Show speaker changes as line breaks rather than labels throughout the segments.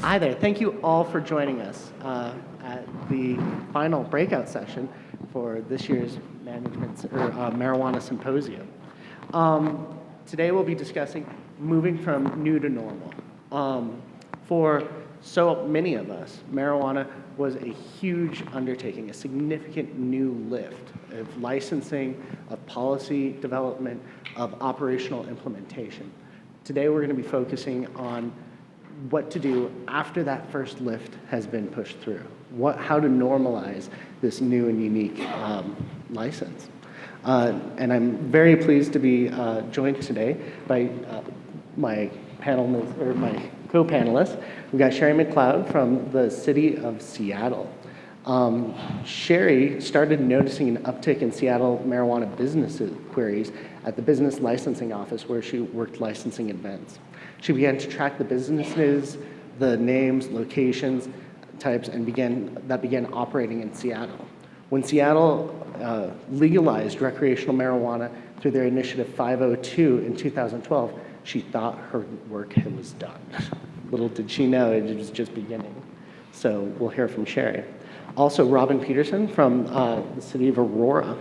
Hi there. Thank you all for joining us at the final breakout session for this year's marijuana symposium. Today we'll be discussing moving from new to normal. For so many of us, marijuana was a huge undertaking, a significant new lift of licensing, of policy development, of operational implementation. Today we're going to be focusing on what to do after that first lift has been pushed through, how to normalize this new and unique license. And I'm very pleased to be joined today by my co-panelists. We've got Sherry McLeod from the city of Seattle. Sherry started noticing an uptick in Seattle marijuana business queries at the business licensing office where she worked licensing events. She began to track the businesses, the names, locations, types, and began operating in Seattle. When Seattle legalized recreational marijuana through their initiative 502 in 2012, she thought her work was done. Little did she know it was just beginning. So we'll hear from Sherry. Also, Robin Peterson from the city of Aurora.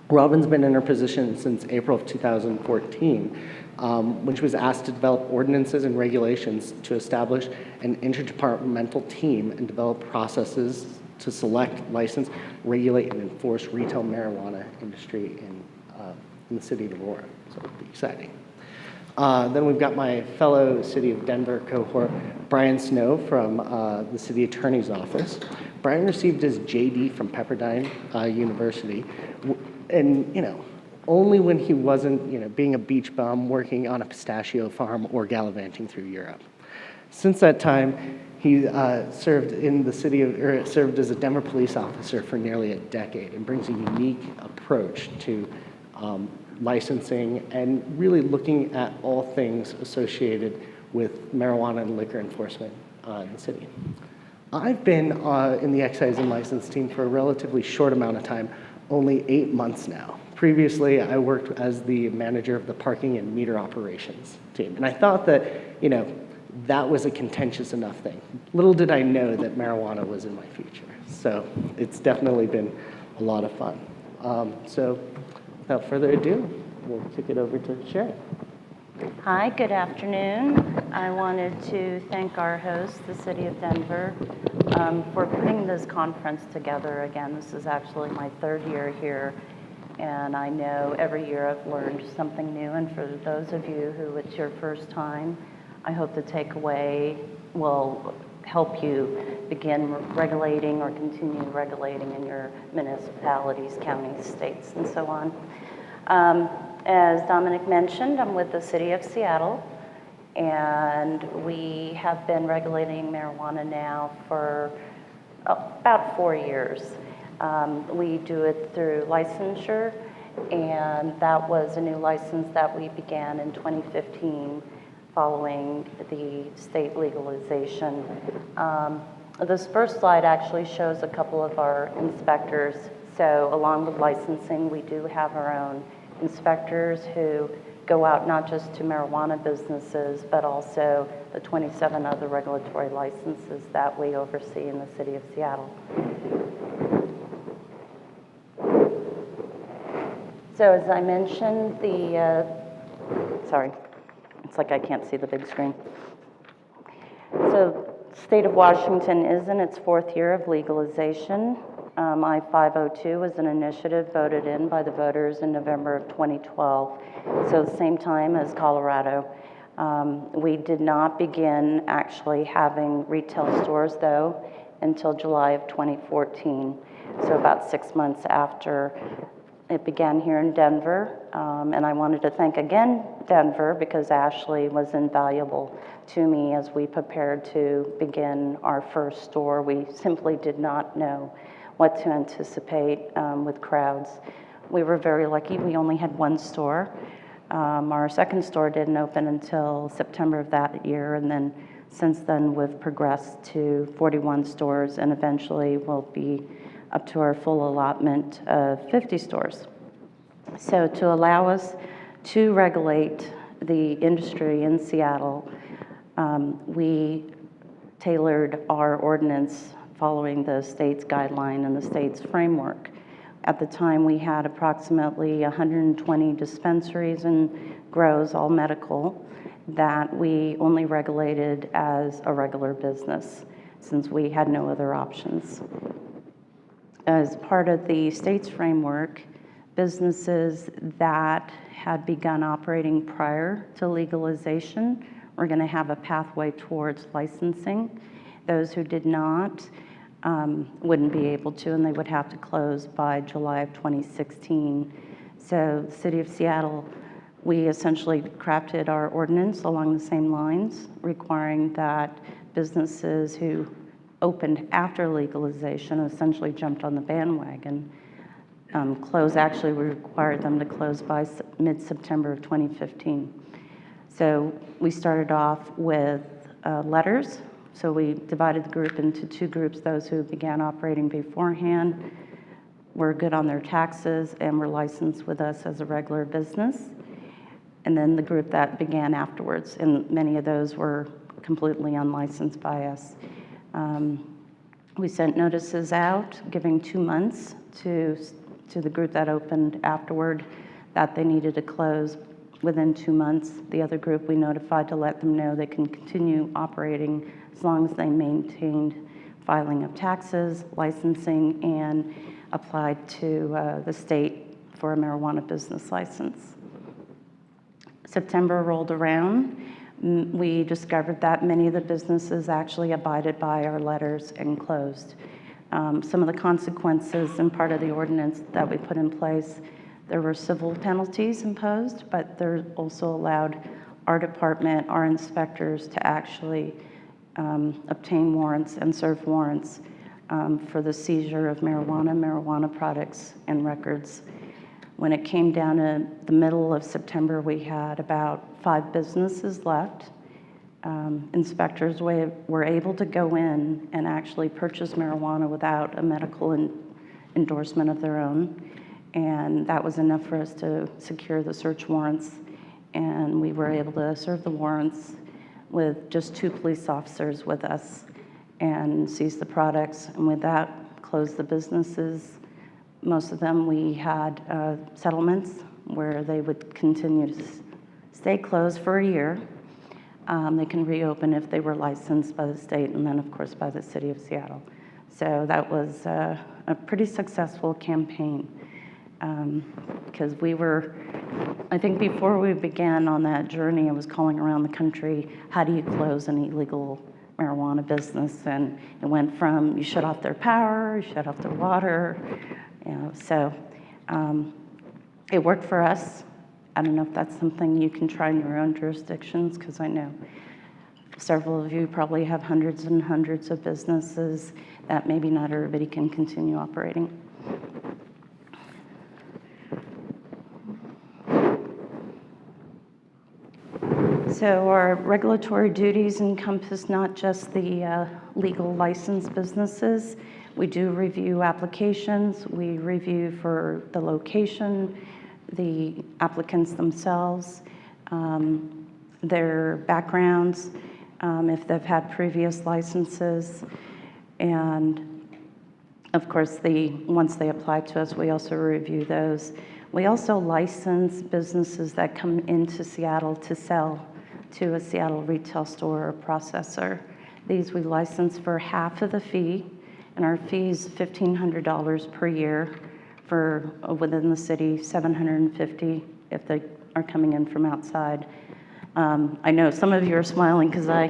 Robin's been in her position since April of 2014, when she was asked to develop ordinances and regulations to establish an interdepartmental team and develop processes to select, license, regulate, and enforce retail marijuana industry in the city of Aurora. So it'll be exciting. Then we've got my fellow City of Denver cohort, Brian Snow from the City Attorney's Office. Brian received his JD from Pepperdine University, and only when he wasn't being a beach bum working on a pistachio farm or gallivanting through Europe. Since that time, he served as a Denver police officer for nearly a decade and brings a unique approach to licensing and really looking at all things associated with marijuana and liquor enforcement in the city. I've been in the excise and license team for a relatively short amount of time, only 8 months now. Previously, I worked as the manager of the parking and meter operations team, and I thought that, that was a contentious enough thing. Little did I know that marijuana was in my future. So it's definitely been a lot of fun. So without further ado, we'll kick it over to Sherry.
Hi, good afternoon. I wanted to thank our host, the City of Denver, for putting this conference together. Again, this is actually my third year here, and I know every year I've learned something new, and for those of you who it's your first time, I hope the takeaway will help you begin regulating or continue regulating in your municipalities, counties, states, and so on. As Dominic mentioned, I'm with the City of Seattle, and we have been regulating marijuana now for about 4 years. We do it through licensure, and that was a new license that we began in 2015 following the state legalization. This first slide actually shows a couple of our inspectors. So along with licensing, we do have our own inspectors who go out not just to marijuana businesses, but also the 27 other regulatory licenses that we oversee in the city of Seattle. So as I mentioned, sorry, it's like I can't see the big screen. So state of Washington is in its 4th year of legalization. I-502 was an initiative voted in by the voters in November of 2012, so the same time as Colorado. We did not begin actually having retail stores, though, until July of 2014, so about 6 months after it began here in Denver. And I wanted to thank again Denver because Ashley was invaluable to me as we prepared to begin our first store. We simply did not know what to anticipate with crowds. We were very lucky. We only had 1 store. Our second store didn't open until September of that year, and then since then we've progressed to 41 stores, and eventually we'll be up to our full allotment of 50 stores. So to allow us to regulate the industry in Seattle, we tailored our ordinance following the state's guideline and the state's framework. At the time, we had approximately 120 dispensaries and grows, all medical, that we only regulated as a regular business since we had no other options. As part of the state's framework, businesses that had begun operating prior to legalization were going to have a pathway towards licensing. Those who did not wouldn't be able to, and they would have to close by July of 2016. So the City of Seattle, we essentially crafted our ordinance along the same lines, requiring that businesses who opened after legalization essentially jumped on the bandwagon. Actually, we required them to close by mid-September of 2015. So we started off with letters. So we divided the group into two groups: those who began operating beforehand, were good on their taxes, and were licensed with us as a regular business. And then the group that began afterwards, and many of those were completely unlicensed by us. We sent notices out giving 2 months to the group that opened afterward that they needed to close within 2 months. The other group we notified to let them know they can continue operating as long as they maintained filing of taxes, licensing, and applied to the state for a marijuana business license. September rolled around. We discovered that many of the businesses actually abided by our letters and closed. Some of the consequences and part of the ordinance that we put in place, there were civil penalties imposed, but there also allowed our department, our inspectors, to actually obtain warrants and serve warrants for the seizure of marijuana products, and records. When it came down to the middle of September, we had about 5 businesses left. Inspectors were able to go in and actually purchase marijuana without a medical endorsement of their own. And that was enough for us to secure the search warrants. And we were able to serve the warrants with just 2 police officers with us and seize the products. And with that, close the businesses. Most of them, we had settlements where they would continue to stay closed for a year. They can reopen if they were licensed by the state and then, of course, by the City of Seattle. So that was a pretty successful campaign because I think before we began on that journey, I was calling around the country, how do you close an illegal marijuana business? And it went from you shut off their power, you shut off their water, so it worked for us. I don't know if that's something you can try in your own jurisdictions, because I know several of you probably have hundreds and hundreds of businesses that maybe not everybody can continue operating. So our regulatory duties encompass not just the legal licensed businesses. We do review applications. We review for the location, the applicants themselves, their backgrounds, if they've had previous licenses. And of course, once they apply to us, we also review those. We also license businesses that come into Seattle to sell to a Seattle retail store or processor. These we license for half of the fee, and our fee is $1,500 per year for within the city, $750 if they are coming in from outside. I know some of you are smiling because I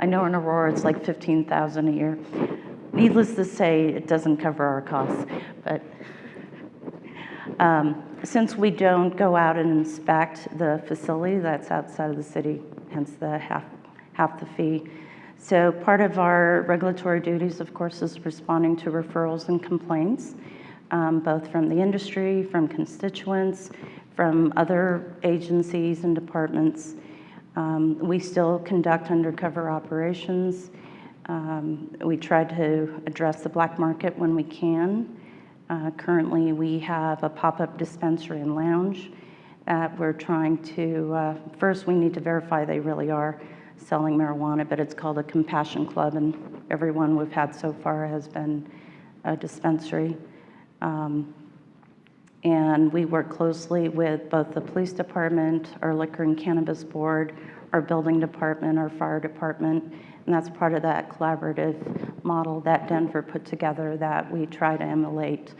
know in Aurora it's like $15,000 a year. Needless to say, it doesn't cover our costs, but since we don't go out and inspect the facility that's outside of the city, hence the half the fee. So part of our regulatory duties, of course, is responding to referrals and complaints, both from the industry, from constituents, from other agencies and departments. We still conduct undercover operations. We try to address the black market when we can. Currently, we have a pop-up dispensary and lounge that we're trying to, first we need to verify they really are selling marijuana, but it's called a Compassion Club, and everyone we've had so far has been a dispensary. And we work closely with both the police department, our liquor and cannabis board, our building department, our fire department, and that's part of that collaborative model that Denver put together that we try to emulate.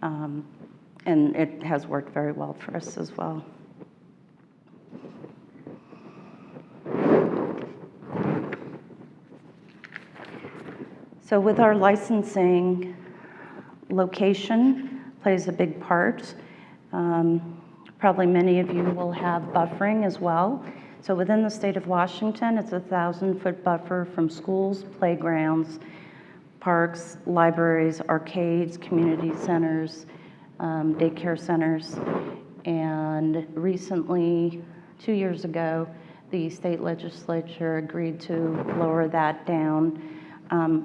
And it has worked very well for us as well. So with our licensing, location plays a big part. Probably many of you will have buffering as well. So within the state of Washington, it's a 1,000-foot buffer from schools, playgrounds, parks, libraries, arcades, community centers, daycare centers. And recently, 2 years ago, the state legislature agreed to lower that down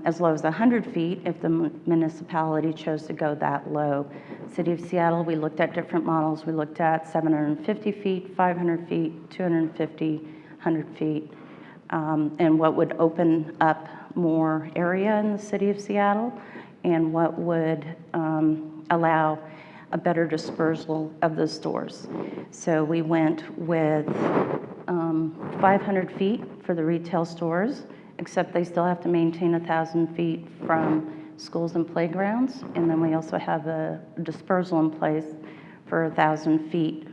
as low as 100 feet if the municipality chose to go that low. City of Seattle, we looked at different models. We looked at 750 feet, 500 feet, 250, 100 feet, and what would open up more area in the city of Seattle and what would allow a better dispersal of the stores. So we went with 500 feet for the retail stores, except they still have to maintain 1,000 feet from schools and playgrounds. And then we also have a dispersal in place for 1,000 feet.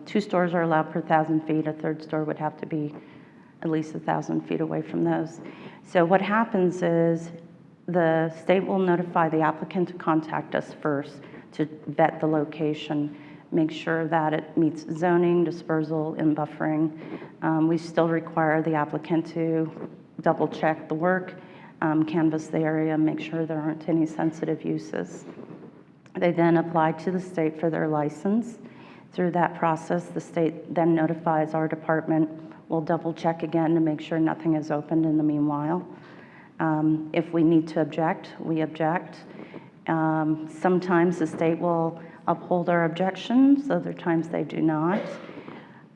2 stores are allowed per 1,000 feet. A third store would have to be at least 1,000 feet away from those. So what happens is the state will notify the applicant to contact us first to vet the location, make sure that it meets zoning, dispersal, and buffering. We still require the applicant to double check the work, canvass the area, make sure there aren't any sensitive uses. They then apply to the state for their license. Through that process, the state then notifies our department. We'll double check again to make sure nothing is opened in the meanwhile. If we need to object, we object. Sometimes the state will uphold our objections, other times they do not.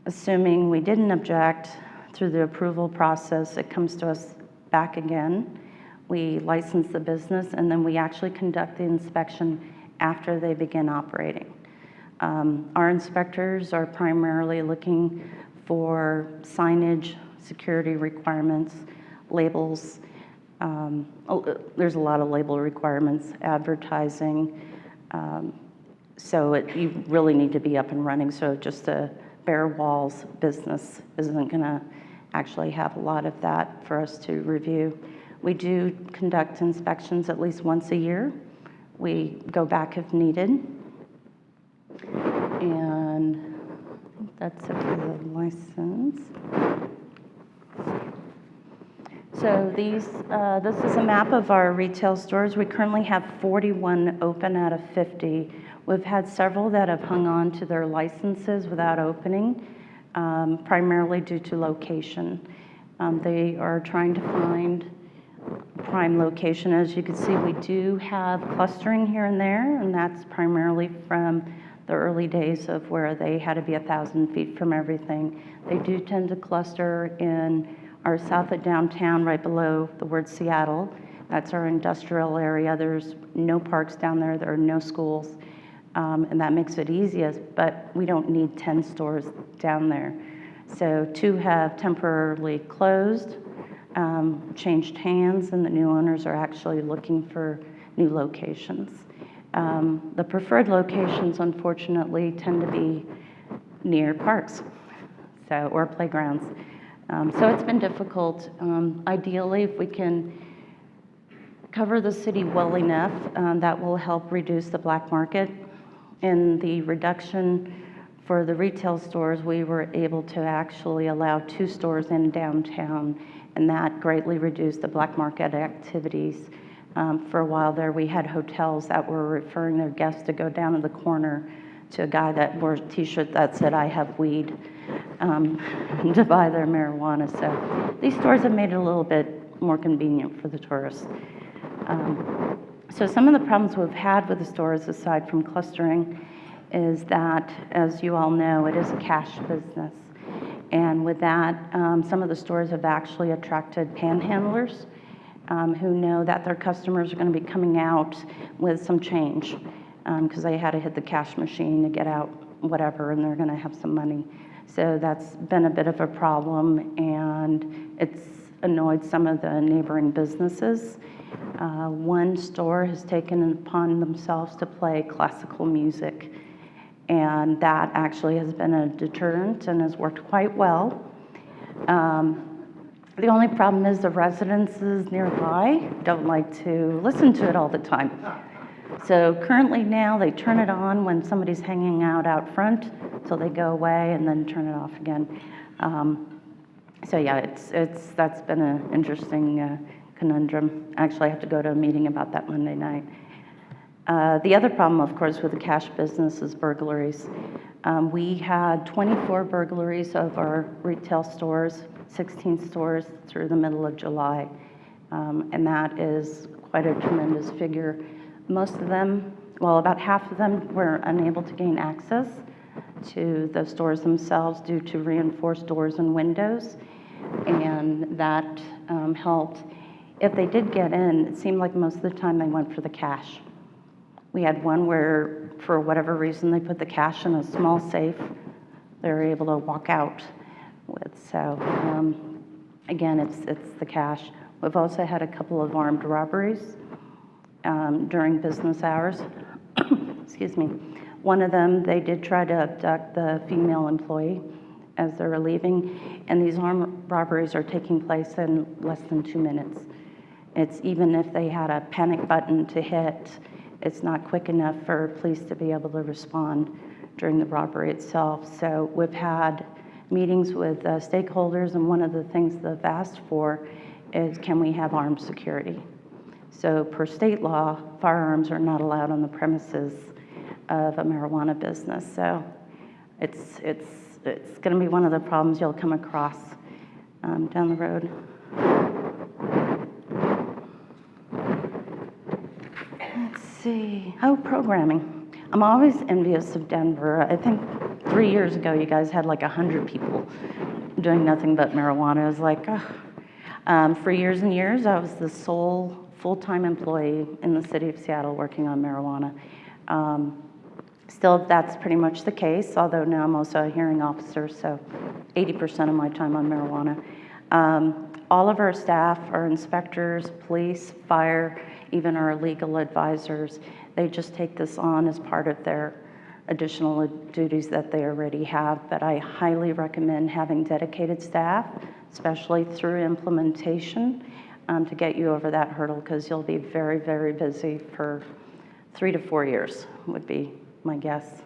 Assuming we didn't object, through the approval process, it comes to us back again. We license the business, and then we actually conduct the inspection after they begin operating. Our inspectors are primarily looking for signage, security requirements, labels. There's a lot of label requirements, advertising. So you really need to be up and running. So just a bare walls business isn't going to actually have a lot of that for us to review. We do conduct inspections at least once a year. We go back if needed. And I think that's it for the license. So this is a map of our retail stores. We currently have 41 open out of 50. We've had several that have hung on to their licenses without opening, primarily due to location. They are trying to find prime location. As you can see, we do have clustering here and there, and that's primarily from the early days of where they had to be 1,000 feet from everything. They do tend to cluster in our south of downtown, right below the word Seattle. That's our industrial area. There's no parks down there. There are no schools, and that makes it easiest, but we don't need 10 stores down there. So 2 have temporarily closed, changed hands, and the new owners are actually looking for new locations. The preferred locations, unfortunately, tend to be near parks, or playgrounds. So it's been difficult. Ideally, if we can cover the city well enough, that will help reduce the black market. In the reduction for the retail stores, we were able to actually allow 2 stores in downtown, and that greatly reduced the black market activities. For a while there, we had hotels that were referring their guests to go down to the corner to a guy that wore a T-shirt that said, "I have weed," to buy their marijuana. So these stores have made it a little bit more convenient for the tourists. So some of the problems we've had with the stores, aside from clustering, is that, as you all know, it is a cash business. And with that, some of the stores have actually attracted panhandlers who know that their customers are going to be coming out with some change because they had to hit the cash machine to get out whatever, and they're going to have some money. So that's been a bit of a problem, and it's annoyed some of the neighboring businesses. One store has taken it upon themselves to play classical music, and that actually has been a deterrent and has worked quite well. The only problem is the residences nearby don't like to listen to it all the time. So currently now they turn it on when somebody's hanging out front, so they go away and then turn it off again. So yeah, that's been an interesting conundrum. Actually, I have to go to a meeting about that Monday night. The other problem, of course, with the cash business is burglaries. We had 24 burglaries of our retail stores, 16 stores through the middle of July. And that is quite a tremendous figure. Most of them, well, about half of them were unable to gain access to the stores themselves due to reinforced doors and windows. And that helped. If they did get in, it seemed like most of the time they went for the cash. We had one where, for whatever reason, they put the cash in a small safe they were able to walk out with. So, again, it's the cash. We've also had a couple of armed robberies during business hours. Excuse me. One of them, they did try to abduct the female employee as they were leaving, and these armed robberies are taking place in less than 2 minutes. It's even if they had a panic button to hit, it's not quick enough for police to be able to respond during the robbery itself. So we've had meetings with stakeholders, and one of the things they've asked for is, can we have armed security? So per state law, firearms are not allowed on the premises of a marijuana business. So it's going to be one of the problems you'll come across down the road. Let's see. Oh, programming. I'm always envious of Denver. I think 3 years ago, you guys had like 100 people doing nothing but marijuana. I was like, oh. For years and years, I was the sole full-time employee in the city of Seattle working on marijuana. Still, that's pretty much the case, although now I'm also a hearing officer, so 80% of my time on marijuana. All of our staff, our inspectors, police, fire, even our legal advisors, they just take this on as part of their additional duties that they already have. But I highly recommend having dedicated staff, especially through implementation, to get you over that hurdle, because you'll be very, very busy for 3 to 4 years, would be my guess.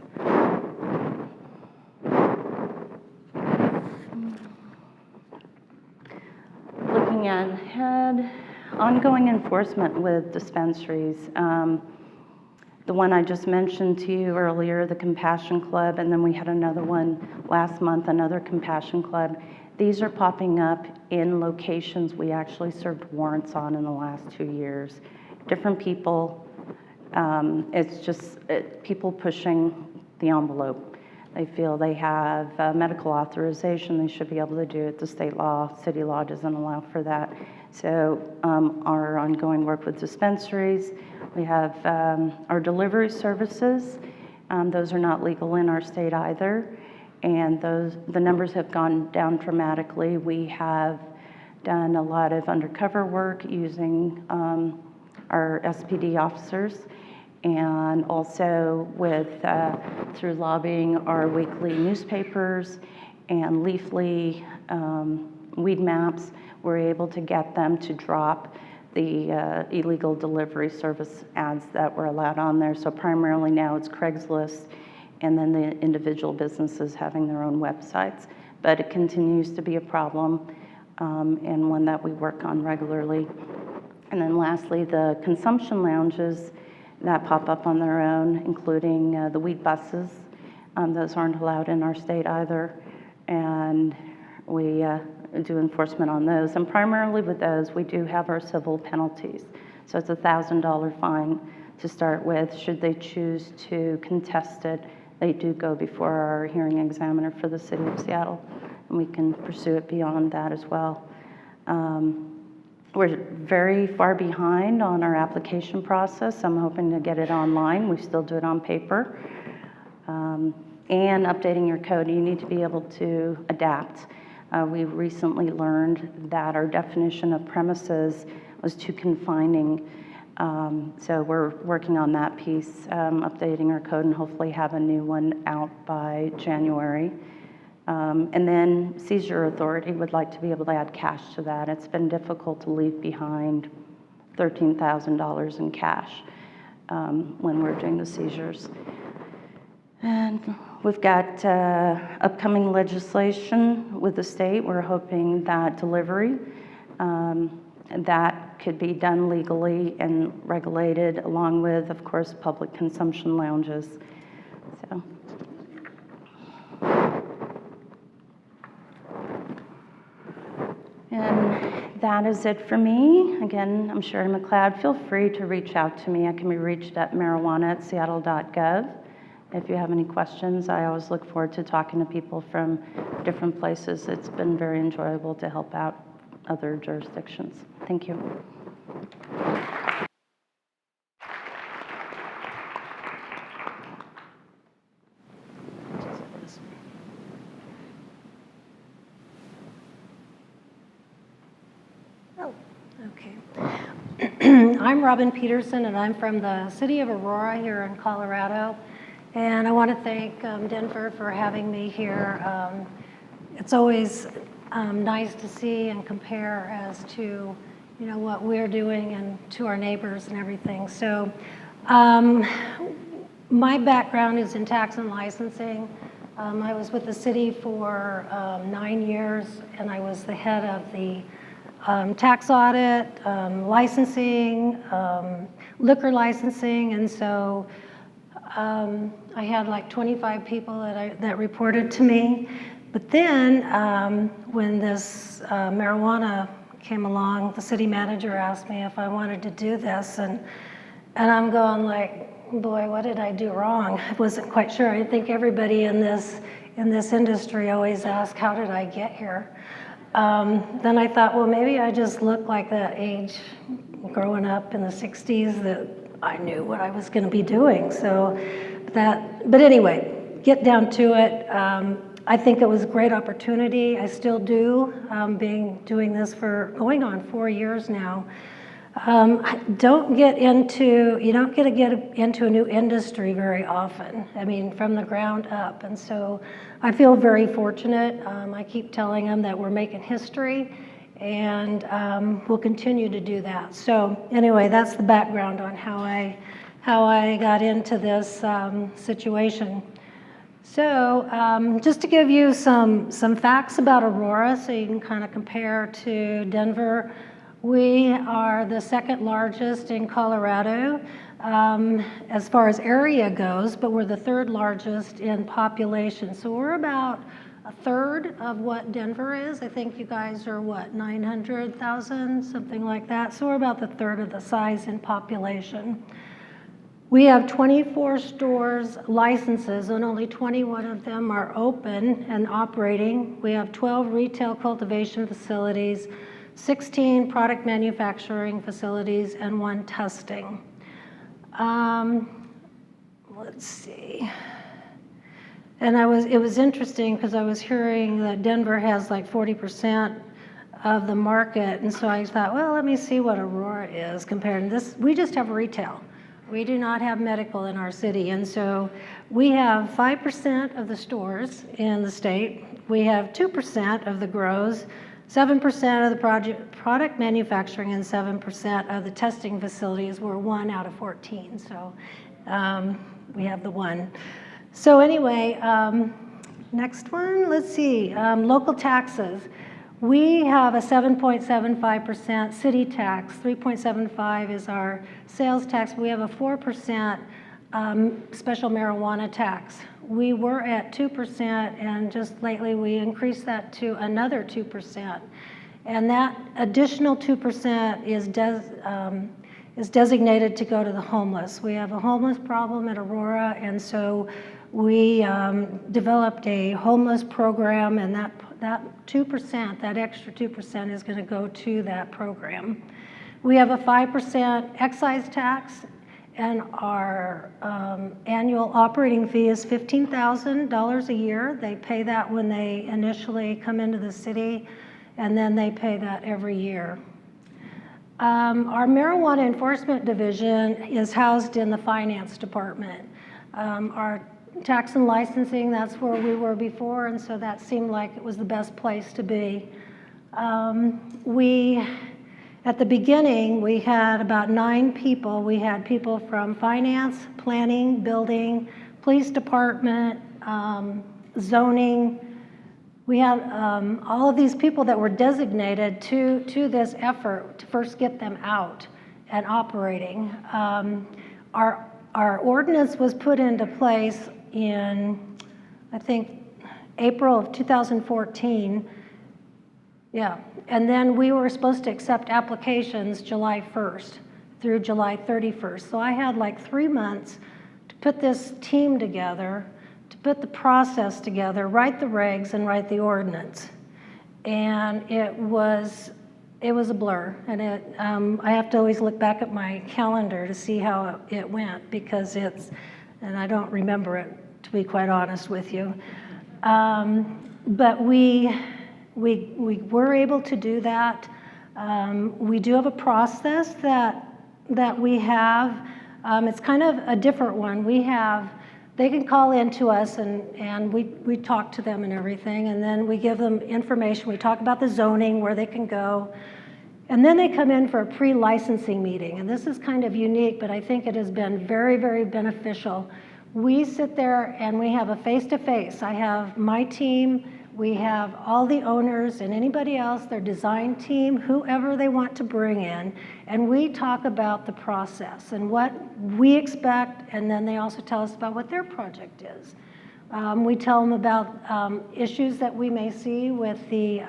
Looking ahead, ongoing enforcement with dispensaries. The one I just mentioned to you earlier, the Compassion Club, and then we had another one last month, another Compassion Club. These are popping up in locations we actually served warrants on in the last 2 years. Different people. It's just people pushing the envelope. They feel they have medical authorization, they should be able to do it. The state law, city law doesn't allow for that. So our ongoing work with dispensaries, we have our delivery services. Those are not legal in our state either. And the numbers have gone down dramatically. We have done a lot of undercover work using our SPD officers, and also with through lobbying our weekly newspapers and Leafly weed maps, we're able to get them to drop the illegal delivery service ads that were allowed on there. So primarily now it's Craigslist, and then the individual businesses having their own websites. But it continues to be a problem, and one that we work on regularly. And then lastly, the consumption lounges that pop up on their own, including the weed buses. Those aren't allowed in our state either. And we do enforcement on those. And primarily with those, we do have our civil penalties. So it's a $1,000 fine to start with. Should they choose to contest it, they do go before our hearing examiner for the city of Seattle, and we can pursue it beyond that as well. We're very far behind on our application process. I'm hoping to get it online. We still do it on paper. And updating your code, you need to be able to adapt. We recently learned that our definition of premises was too confining. So we're working on that piece, updating our code, and hopefully have a new one out by January. And then seizure authority would like to be able to add cash to that. It's been difficult to leave behind $13,000 in cash when we're doing the seizures. And we've got upcoming legislation with the state. We're hoping that delivery, that could be done legally and regulated, along with, of course, public consumption lounges. So. And that is it for me. Again, I'm Sherry McLeod. Feel free to reach out to me. I can be reached at marijuana@seattle.gov. If you have any questions, I always look forward to talking to people from different places. It's been very enjoyable to help out other jurisdictions. Thank you.
Oh, okay. I'm Robin Peterson, and I'm from the city of Aurora here in Colorado. And I want to thank Denver for having me here. It's always nice to see and compare as to, what we're doing and to our neighbors and everything. So my background is in tax and licensing. I was with the city for 9 years, and I was the head of the tax audit, licensing, liquor licensing, and so I had like 25 people that reported to me. But then when this marijuana came along, the city manager asked me if I wanted to do this, and I'm going like, boy, what did I do wrong? I wasn't quite sure. I think everybody in this industry always asks, how did I get here? Then I thought, well, maybe I just look like that age growing up in the 60s that I knew what I was going to be doing. But anyway, get down to it. I think it was a great opportunity. I still do, doing this for going on 4 years now. You don't get to get into a new industry very often. I mean, from the ground up. And so I feel very fortunate. I keep telling them that we're making history, and we'll continue to do that. So anyway, that's the background on how I got into this situation. So just to give you some facts about Aurora, so you can kind of compare to Denver. We are the second largest in Colorado as far as area goes, but we're the third largest in population. So we're about a third of what Denver is. I think you guys are, 900,000, something like that. So we're about the third of the size in population. We have 24 stores licenses, and only 21 of them are open and operating. We have 12 retail cultivation facilities, 16 product manufacturing facilities, and 1 testing. Let's see. And it was interesting because I was hearing that Denver has like 40% of the market, and so I thought, well, let me see what Aurora is compared to this. We just have retail. We do not have medical in our city, and so we have 5% of the stores in the state. We have 2% of the grows, 7% of the product manufacturing, and 7% of the testing facilities. We're 1 out of 14, so we have the 1. So anyway, next one, let's see, local taxes. We have a 7.75% city tax, 3.75 is our sales tax. We have a 4% special marijuana tax. We were at 2%, and just lately we increased that to another 2%. And that additional 2% is designated to go to the homeless. We have a homeless problem at Aurora, and so we developed a homeless program, and that 2%, that extra 2% is going to go to that program. We have a 5% excise tax, and our annual operating fee is $15,000 a year. They pay that when they initially come into the city, and then they pay that every year. Our marijuana enforcement division is housed in the finance department. Our tax and licensing, that's where we were before, and so that seemed like it was the best place to be. At the beginning, we had about 9 people. We had people from finance, planning, building, police department, zoning. We had all of these people that were designated to this effort to first get them out and operating. Our ordinance was put into place in, I think, April of 2014. Yeah, and then we were supposed to accept applications July 1st through July 31st. So I had like 3 months to put this team together, to put the process together, write the regs and write the ordinance. And it was a blur. And I have to always look back at my calendar to see how it went, because and I don't remember it, to be quite honest with you. But we were able to do that. We do have a process that we have. It's kind of a different one. They can call in to us and we talk to them and everything, and then we give them information. We talk about the zoning, where they can go, and then they come in for a pre-licensing meeting. And this is kind of unique, but I think it has been very, very beneficial. We sit there and we have a face-to-face. I have my team, we have all the owners and anybody else, their design team, whoever they want to bring in, and we talk about the process and what we expect, and then they also tell us about what their project is. We tell them about issues that we may see with the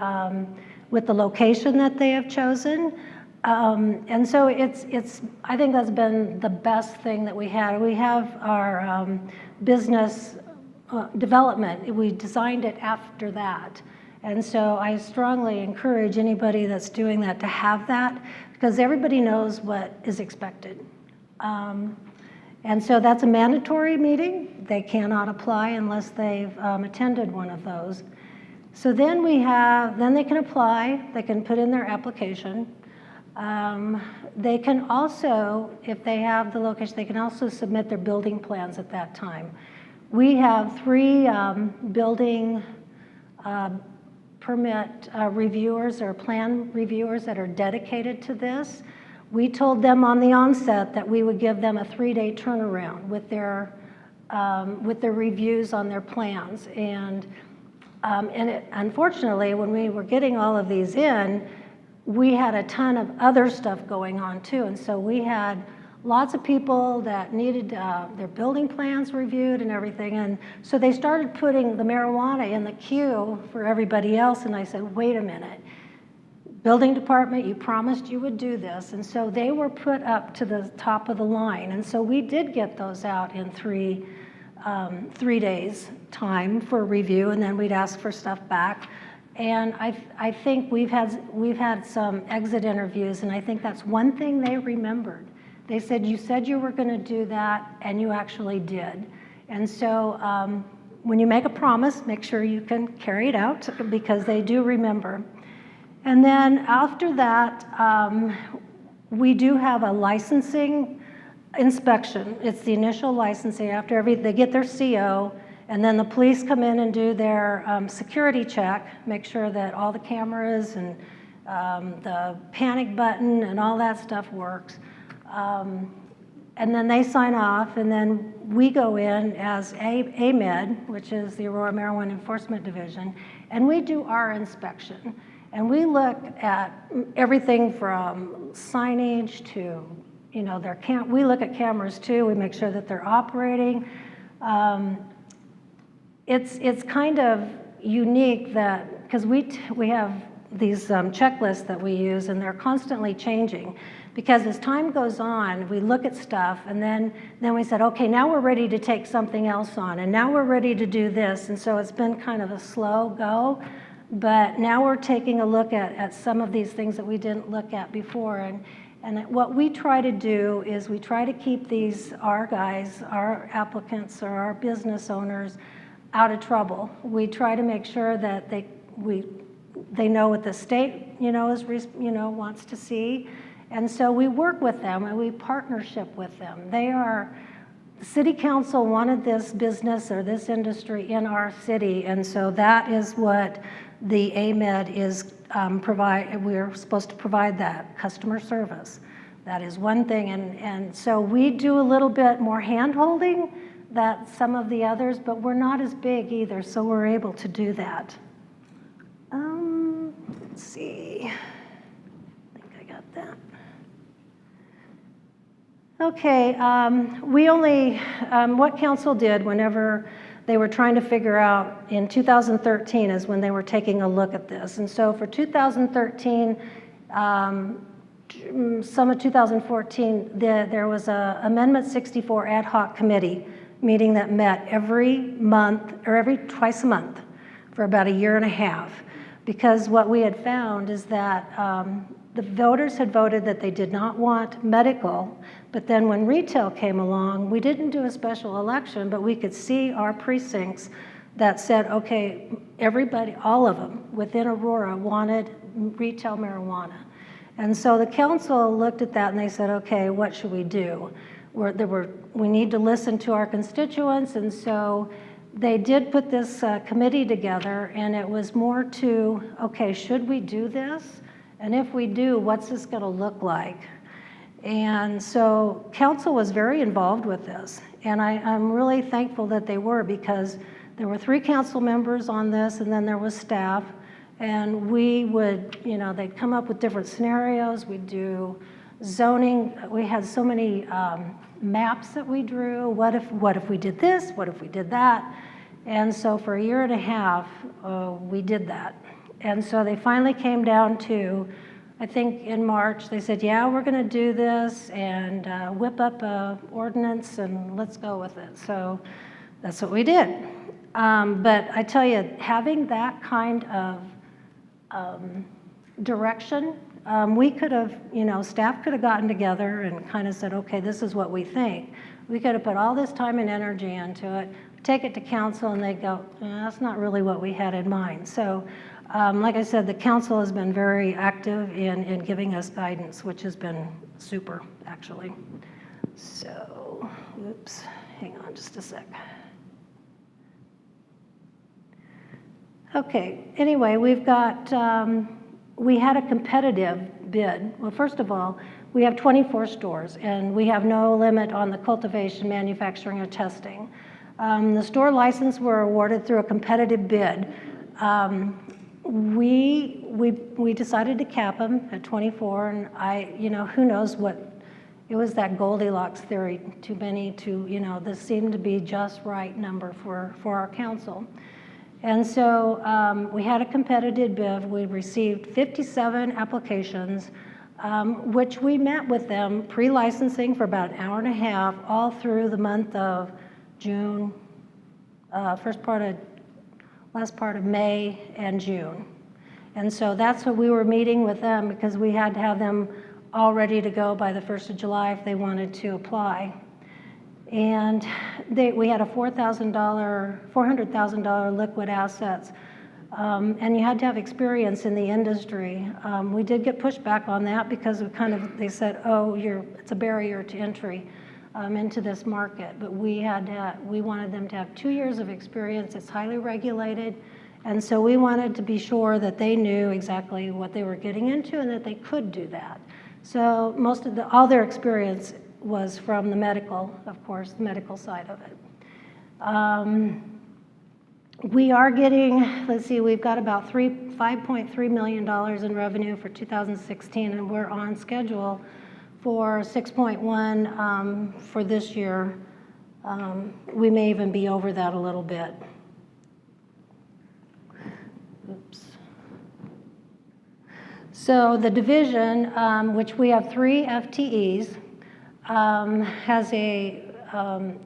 location that they have chosen. And so I think that's been the best thing that we had. We have our business development. We designed it after that. And so I strongly encourage anybody that's doing that to have that, because everybody knows what is expected. And so that's a mandatory meeting. They cannot apply unless they've attended one of those. So then they can apply, they can put in their application. They can also, if they have the location, they can also submit their building plans at that time. We have 3 building permit reviewers or plan reviewers that are dedicated to this. We told them on the onset that we would give them a 3-day turnaround with their reviews on their plans. And unfortunately, when we were getting all of these in, we had a ton of other stuff going on too. And so we had lots of people that needed their building plans reviewed and everything. And so they started putting the marijuana in the queue for everybody else. And I said, wait a minute, building department, you promised you would do this. And so they were put up to the top of the line. And so we did get those out in 3 days time for review, and then we'd ask for stuff back. And I think we've had some exit interviews, and I think that's one thing they remembered. They said, you said you were going to do that, and you actually did. And so when you make a promise, make sure you can carry it out, because they do remember. And then after that, we do have a licensing inspection. It's the initial licensing. After they get their CO, and then the police come in and do their security check, make sure that all the cameras and the panic button and all that stuff works. And then they sign off, and then we go in as AMED, which is the Aurora Marijuana Enforcement Division, and we do our inspection. And we look at everything from signage to, we look at cameras too. We make sure that they're operating. It's kind of unique that, because we have these checklists that we use, and they're constantly changing. Because as time goes on, we look at stuff, and then we said, okay, now we're ready to take something else on, and now we're ready to do this. And so it's been kind of a slow go. But now we're taking a look at some of these things that we didn't look at before. And what we try to do is we try to keep our guys, our applicants or our business owners out of trouble. We try to make sure that they know what the state, wants to see. And so we work with them and we partnership with them. The city council wanted this business or this industry in our city, and so that is what the AMED is we're supposed to provide that customer service. That is one thing, and so we do a little bit more hand-holding than some of the others, but we're not as big either, so we're able to do that. Let's see, I think I got that. Okay, what council did whenever they were trying to figure out in 2013 is when they were taking a look at this. And so for 2013, some of 2014, there was a Amendment 64 ad hoc committee meeting that met every month or twice a month for about a year and a half. Because what we had found is that the voters had voted that they did not want medical, but then when retail came along, we didn't do a special election, but we could see our precincts that said, okay, everybody, all of them within Aurora wanted retail marijuana. And so the council looked at that and they said, okay, what should we do? We need to listen to our constituents, and so they did put this committee together, and it was more to, okay, should we do this? And if we do, what's this going to look like? And so council was very involved with this. And I'm really thankful that they were, because there were 3 council members on this, and then there was staff. And we would, they'd come up with different scenarios. We'd do zoning. We had so many maps that we drew. What if we did this? What if we did that? And so for a year and a half, we did that. And so they finally came down to, I think in March, they said, yeah, we're going to do this and whip up an ordinance and let's go with it. So that's what we did. But I tell you, having that kind of direction, we could have, staff could have gotten together and kind of said, okay, this is what we think. We could have put all this time and energy into it, take it to council, and they go, that's not really what we had in mind. So like I said, the council has been very active in giving us guidance, which has been super, actually. So, oops, hang on just a sec. Okay, anyway, we had a competitive bid. Well, first of all, we have 24 stores, and we have no limit on the cultivation, manufacturing, or testing. The store license were awarded through a competitive bid. We decided to cap them at 24, and who knows what, it was that Goldilocks theory, too many to, this seemed to be just right number for our council. And so we had a competitive bid. We received 57 applications, which we met with them pre-licensing for about an hour and a half, all through the month of June, last part of May and June. And so that's what we were meeting with them, because we had to have them all ready to go by the 1st of July if they wanted to apply. And we had a $400,000 liquid assets. And you had to have experience in the industry. We did get pushback on that because they said, oh, it's a barrier to entry into this market. But we wanted them to have 2 years of experience. It's highly regulated. And so we wanted to be sure that they knew exactly what they were getting into and that they could do that. So all their experience was from the medical, of course, the medical side of it. We are getting, we've got about $5.3 million in revenue for 2016, and we're on schedule for 6.1 for this year. We may even be over that a little bit. Oops. So the division, which we have 3 FTEs,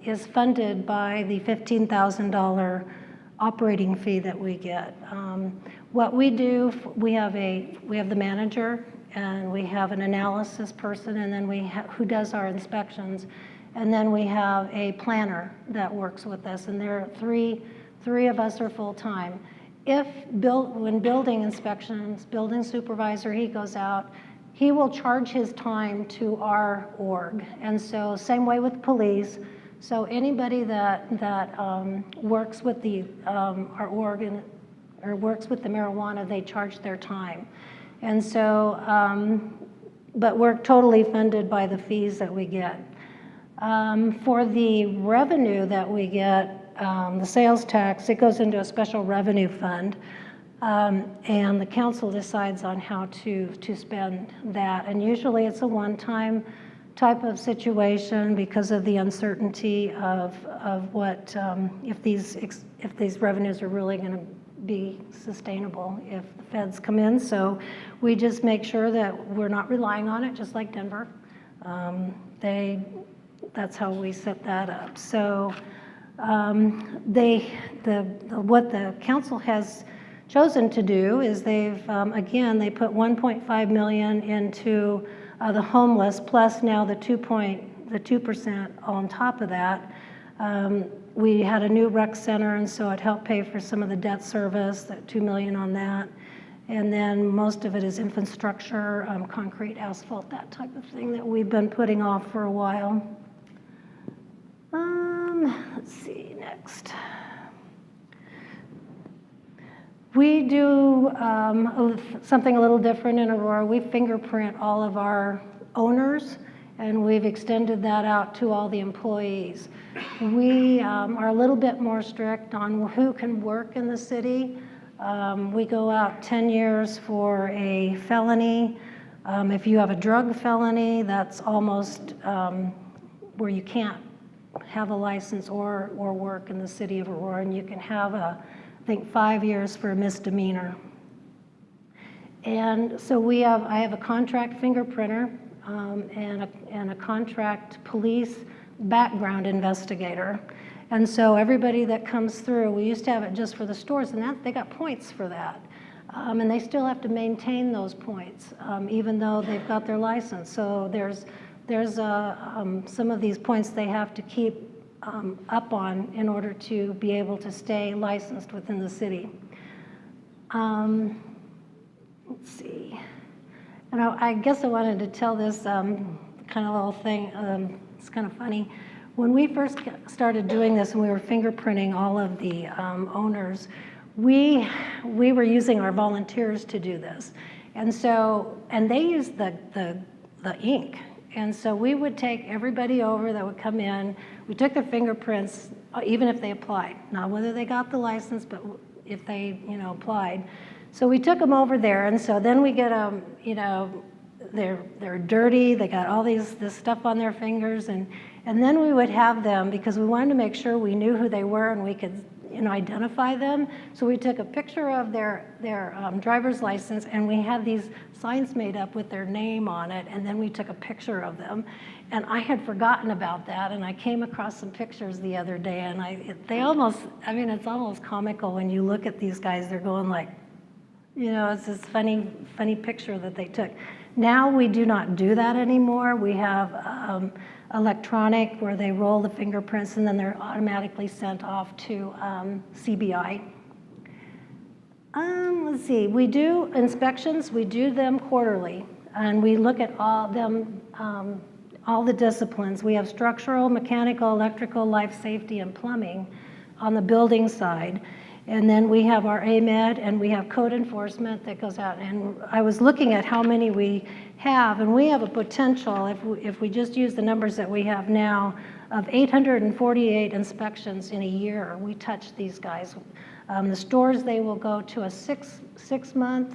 is funded by the $15,000 operating fee that we get. What we do, we have the manager, and we have an analysis person, and then who does our inspections, and then we have a planner that works with us, and there are three of us are full-time. When building inspections, building supervisor, he goes out, he will charge his time to our org, and so same way with police. So anybody that works with our org or works with the marijuana, they charge their time. And so, but we're totally funded by the fees that we get. For the revenue that we get, the sales tax, it goes into a special revenue fund. And the council decides on how to spend that. And usually it's a one-time type of situation because of the uncertainty of what, if these revenues are really going to be sustainable if the feds come in. So we just make sure that we're not relying on it, just like Denver. That's how we set that up. So what the council has chosen to do is they've, again, they put $1.5 million into the homeless, plus now the 2% on top of that. We had a new rec center, and so it helped pay for some of the debt service, that $2 million on that. And then most of it is infrastructure, concrete, asphalt, that type of thing that we've been putting off for a while. Let's see, next. We do something a little different in Aurora. We fingerprint all of our owners, and we've extended that out to all the employees. We are a little bit more strict on who can work in the city. We go out 10 years for a felony. If you have a drug felony, that's almost where you can't have a license or work in the city of Aurora, and you can have I think 5 years for a misdemeanor. And so I have a contract fingerprinter and a contract police background investigator. And so everybody that comes through, we used to have it just for the stores, and they got points for that. And they still have to maintain those points, even though they've got their license. So there's some of these points they have to keep up on in order to be able to stay licensed within the city. Let's see. And I guess I wanted to tell this kind of little thing. It's kind of funny. When we first started doing this and we were fingerprinting all of the owners, we were using our volunteers to do this. And they used the ink. And so we would take everybody over that would come in. We took their fingerprints, even if they applied. Not whether they got the license, but if they, applied. So we took them over there, and so then we get them, they're dirty. They got all this stuff on their fingers, and then we would have them, because we wanted to make sure we knew who they were and we could, identify them. So we took a picture of their driver's license, and we had these signs made up with their name on it, and then we took a picture of them. And I had forgotten about that, and I came across some pictures the other day, and it's almost comical when you look at these guys. They're going like, it's this funny picture that they took. Now we do not do that anymore. We have electronic where they roll the fingerprints and then they're automatically sent off to CBI. Let's see, we do inspections, we do them quarterly, and we look at all the disciplines. We have structural, mechanical, electrical, life safety, and plumbing on the building side. And then we have our AMED, and we have code enforcement that goes out. And I was looking at how many we have, and we have a potential, if we just use the numbers that we have now, of 848 inspections in a year. We touch these guys. The stores, they will go to a six month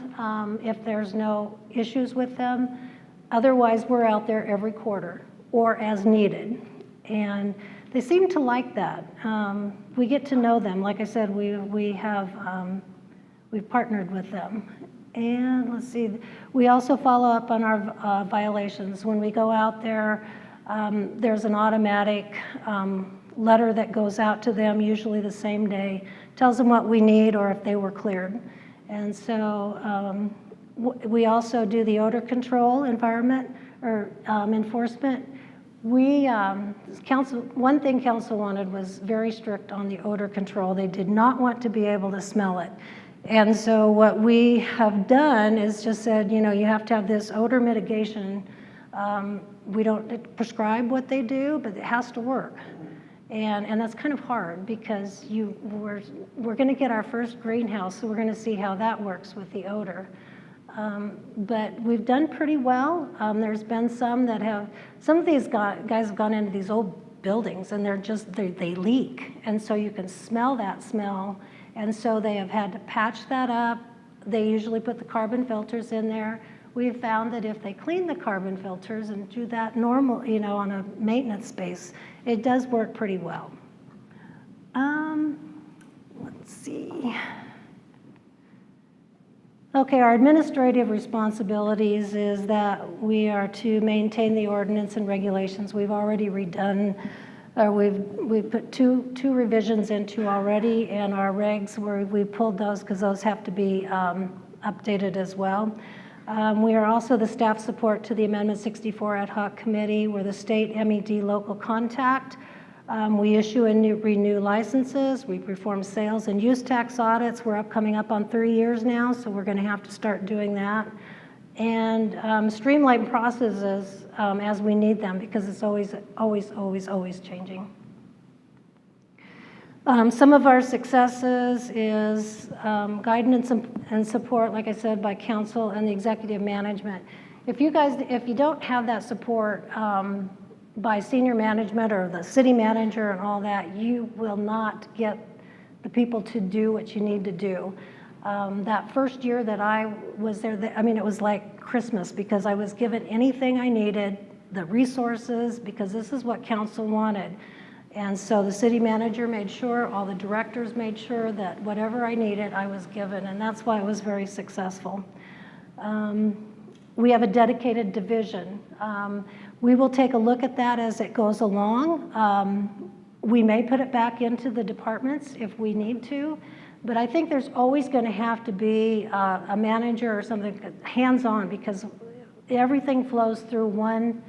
if there's no issues with them. Otherwise, we're out there every quarter or as needed. And they seem to like that. We get to know them. Like I said, we've partnered with them. And let's see, we also follow up on our violations. When we go out there, there's an automatic letter that goes out to them, usually the same day, tells them what we need or if they were cleared. And so we also do the odor control environment or enforcement. One thing council wanted was very strict on the odor control. They did not want to be able to smell it. And so what we have done is just said, you know, you have to have this odor mitigation. We don't prescribe what they do, but it has to work. And that's kind of hard because we're going to get our first greenhouse, so we're going to see how that works with the odor. But we've done pretty well. There's been some of these guys have gone into these old buildings and they leak. And so you can smell that smell. And so they have had to patch that up. They usually put the carbon filters in there. We've found that if they clean the carbon filters and do that normal, you know, on a maintenance space, it does work pretty well. Let's see. Okay, our administrative responsibilities is that we are to maintain the ordinance and regulations. We've already redone, or we've put two revisions into already, and our regs, we pulled those because those have to be updated as well. We are also the staff support to the Amendment 64 Ad Hoc Committee. We're the state MED local contact. We issue and renew licenses. We perform sales and use tax audits. We're coming up on 3 years now, so we're going to have to start doing that. And streamline processes as we need them because it's always changing. Some of our successes is guidance and support, like I said, by council and the executive management. If you don't have that support by senior management or the city manager and all that, you will not get the people to do what you need to do. That first year that I was there, I mean, it was like Christmas because I was given anything I needed, the resources, because this is what council wanted. And so the city manager made sure, all the directors made sure that whatever I needed, I was given, and that's why it was very successful. We have a dedicated division. We will take a look at that as it goes along. We may put it back into the departments if we need to, but I think there's always going to have to be a manager or something hands-on because everything flows through one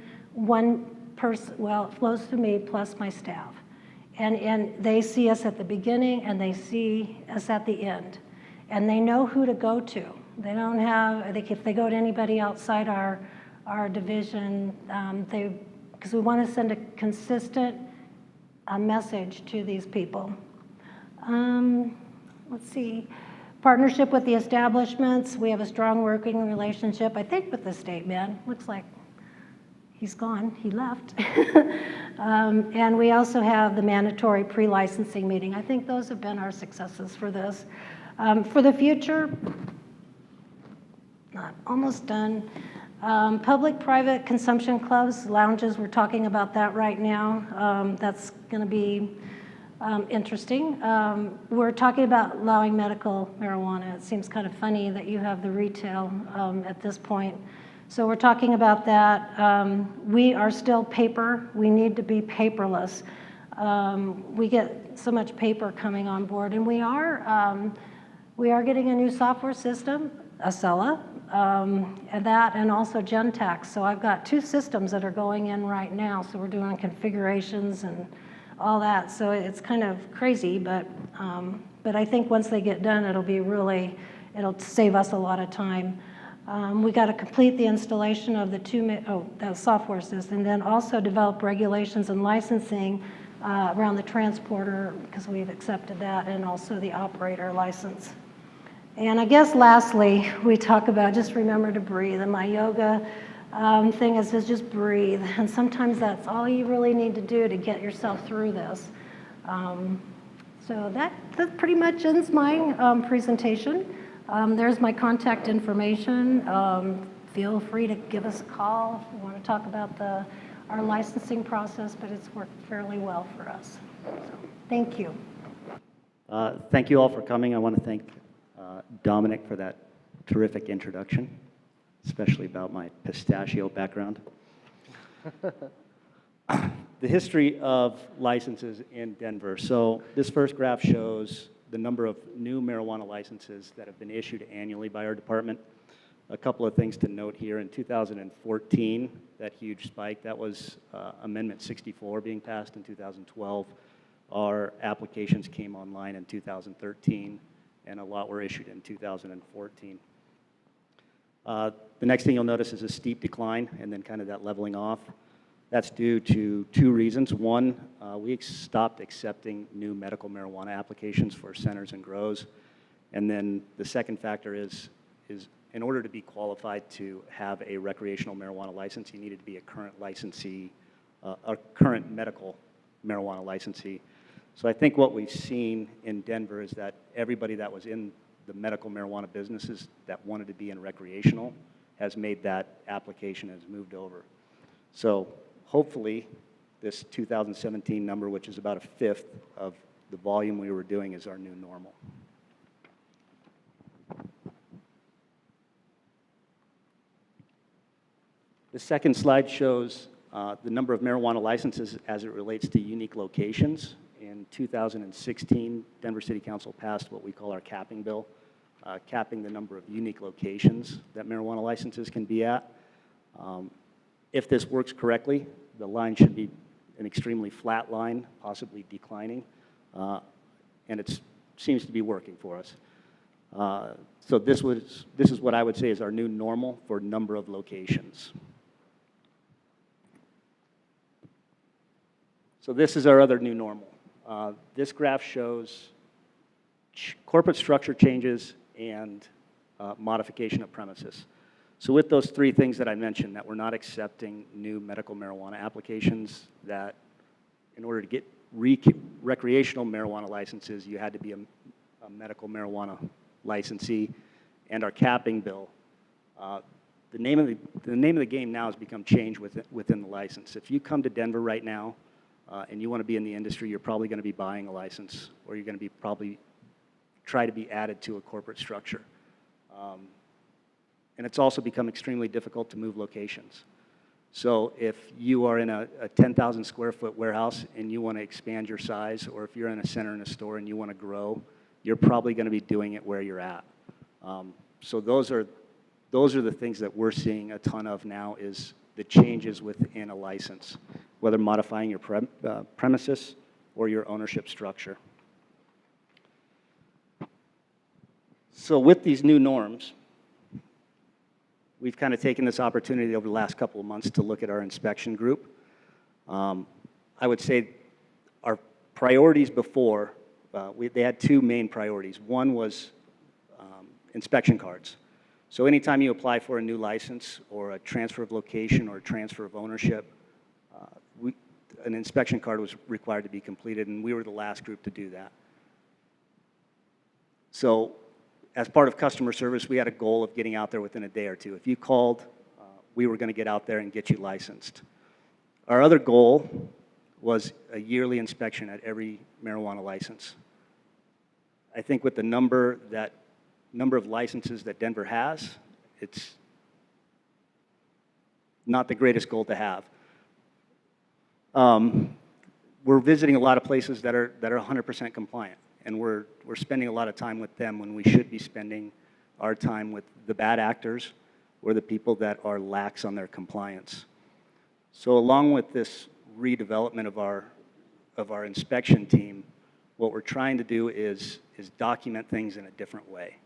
person. Well, it flows through me plus my staff. And they see us at the beginning and they see us at the end. And they know who to go to. They don't have, if they go to anybody outside our division, because we want to send a consistent message to these people. Let's see. Partnership with the establishments. We have a strong working relationship, I think, with the state man. Looks like he's gone, he left. And we also have the mandatory pre-licensing meeting. I think those have been our successes for this. For the future, almost done. Public-private consumption clubs, lounges, we're talking about that right now. That's gonna be interesting. We're talking about allowing medical marijuana. It seems kind of funny that you have the retail at this point. So we're talking about that. We are still paper. We need to be paperless. We get so much paper coming on board, and we are getting a new software system, Acela, and also Gentex. So I've got 2 systems that are going in right now. So we're doing configurations and all that. So it's kind of crazy, but I think once they get done, it'll save us a lot of time. We got to complete the installation of the software system, and then also develop regulations and licensing around the transporter, because we've accepted that, and also the operator license. And I guess lastly, we talk about just remember to breathe. And my yoga thing is just breathe. And sometimes that's all you really need to do to get yourself through this. So that pretty much ends my presentation. There's my contact information. Feel free to give us a call if you want to talk about our licensing process, but it's worked fairly well for us. So, thank you.
Thank you all for coming. I want to thank Dominic for that terrific introduction, especially about my pistachio background. The history of licenses in Denver. So this first graph shows the number of new marijuana licenses that have been issued annually by our department. A couple of things to note here. In 2014, that huge spike, that was Amendment 64 being passed in 2012. Our applications came online in 2013, and a lot were issued in 2014. The next thing you'll notice is a steep decline and then kind of that leveling off. That's due to two reasons. One, we stopped accepting new medical marijuana applications for centers and grows. And then the second factor is in order to be qualified to have a recreational marijuana license, you needed to be a current licensee, a current medical marijuana licensee. So I think what we've seen in Denver is that everybody that was in the medical marijuana businesses that wanted to be in recreational has made that application, has moved over. So hopefully this 2017 number, which is about a fifth of the volume we were doing, is our new normal. The second slide shows the number of marijuana licenses as it relates to unique locations. In 2016, Denver City Council passed what we call our capping bill, capping the number of unique locations that marijuana licenses can be at. If this works correctly, the line should be an extremely flat line, possibly declining, and it seems to be working for us. So this is what I would say is our new normal for number of locations. So this is our other new normal. This graph shows corporate structure changes and modification of premises. So with those three things that I mentioned, that we're not accepting new medical marijuana applications, that in order to get recreational marijuana licenses, you had to be a medical marijuana licensee, and our capping bill. The name of the game now has become changed within the license. If you come to Denver right now and you want to be in the industry, you're probably going to be buying a license, or you're going to be probably try to be added to a corporate structure. And it's also become extremely difficult to move locations. So if you are in a 10,000 square foot warehouse and you want to expand your size, or if you're in a center in a store and you want to grow, you're probably going to be doing it where you're at. So those are the things that we're seeing a ton of now, is the changes within a license, whether modifying your premises or your ownership structure. So with these new norms, we've kind of taken this opportunity over the last couple of months to look at our inspection group. I would say our priorities before, they had two main priorities. One was inspection cards. So anytime you apply for a new license or a transfer of location or a transfer of ownership, an inspection card was required to be completed, and we were the last group to do that. So as part of customer service, we had a goal of getting out there within a day or two. If you called, we were going to get out there and get you licensed. Our other goal was a yearly inspection at every marijuana license. I think with the number of licenses that Denver has, it's not the greatest goal to have. We're visiting a lot of places that are 100% compliant, and we're spending a lot of time with them when we should be spending our time with the bad actors or the people that are lax on their compliance. So along with this redevelopment of our inspection team, what we're trying to do is document things in a different way.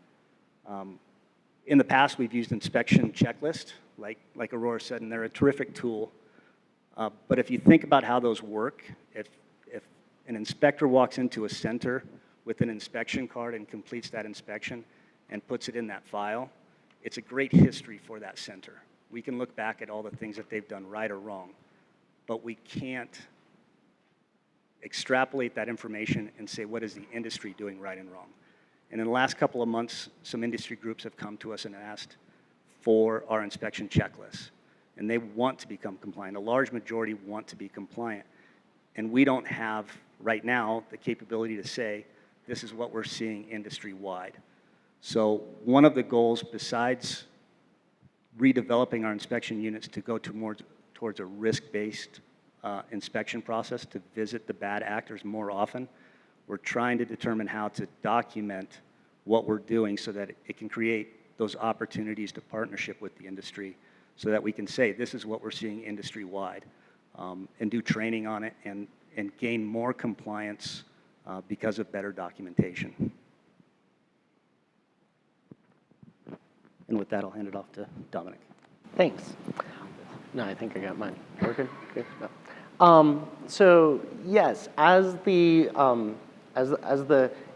In the past, we've used inspection checklists, like Aurora said, and they're a terrific tool. But if you think about how those work, if an inspector walks into a center with an inspection card and completes that inspection and puts it in that file, it's a great history for that center. We can look back at all the things that they've done right or wrong, but we can't extrapolate that information and say, what is the industry doing right and wrong? And in the last couple of months, some industry groups have come to us and asked for our inspection checklists. And they want to become compliant. A large majority want to be compliant. And we don't have, right now, the capability to say, this is what we're seeing industry-wide. So one of the goals, besides redeveloping our inspection units to go towards a risk-based inspection process to visit the bad actors more often. We're trying to determine how to document what we're doing so that it can create those opportunities to partnership with the industry so that we can say, this is what we're seeing industry-wide, and do training on it and gain more compliance because of better documentation. And with that, I'll hand it off to Dominic.
Thanks. No, I think I got mine. We're good? Good? No. So yes, as the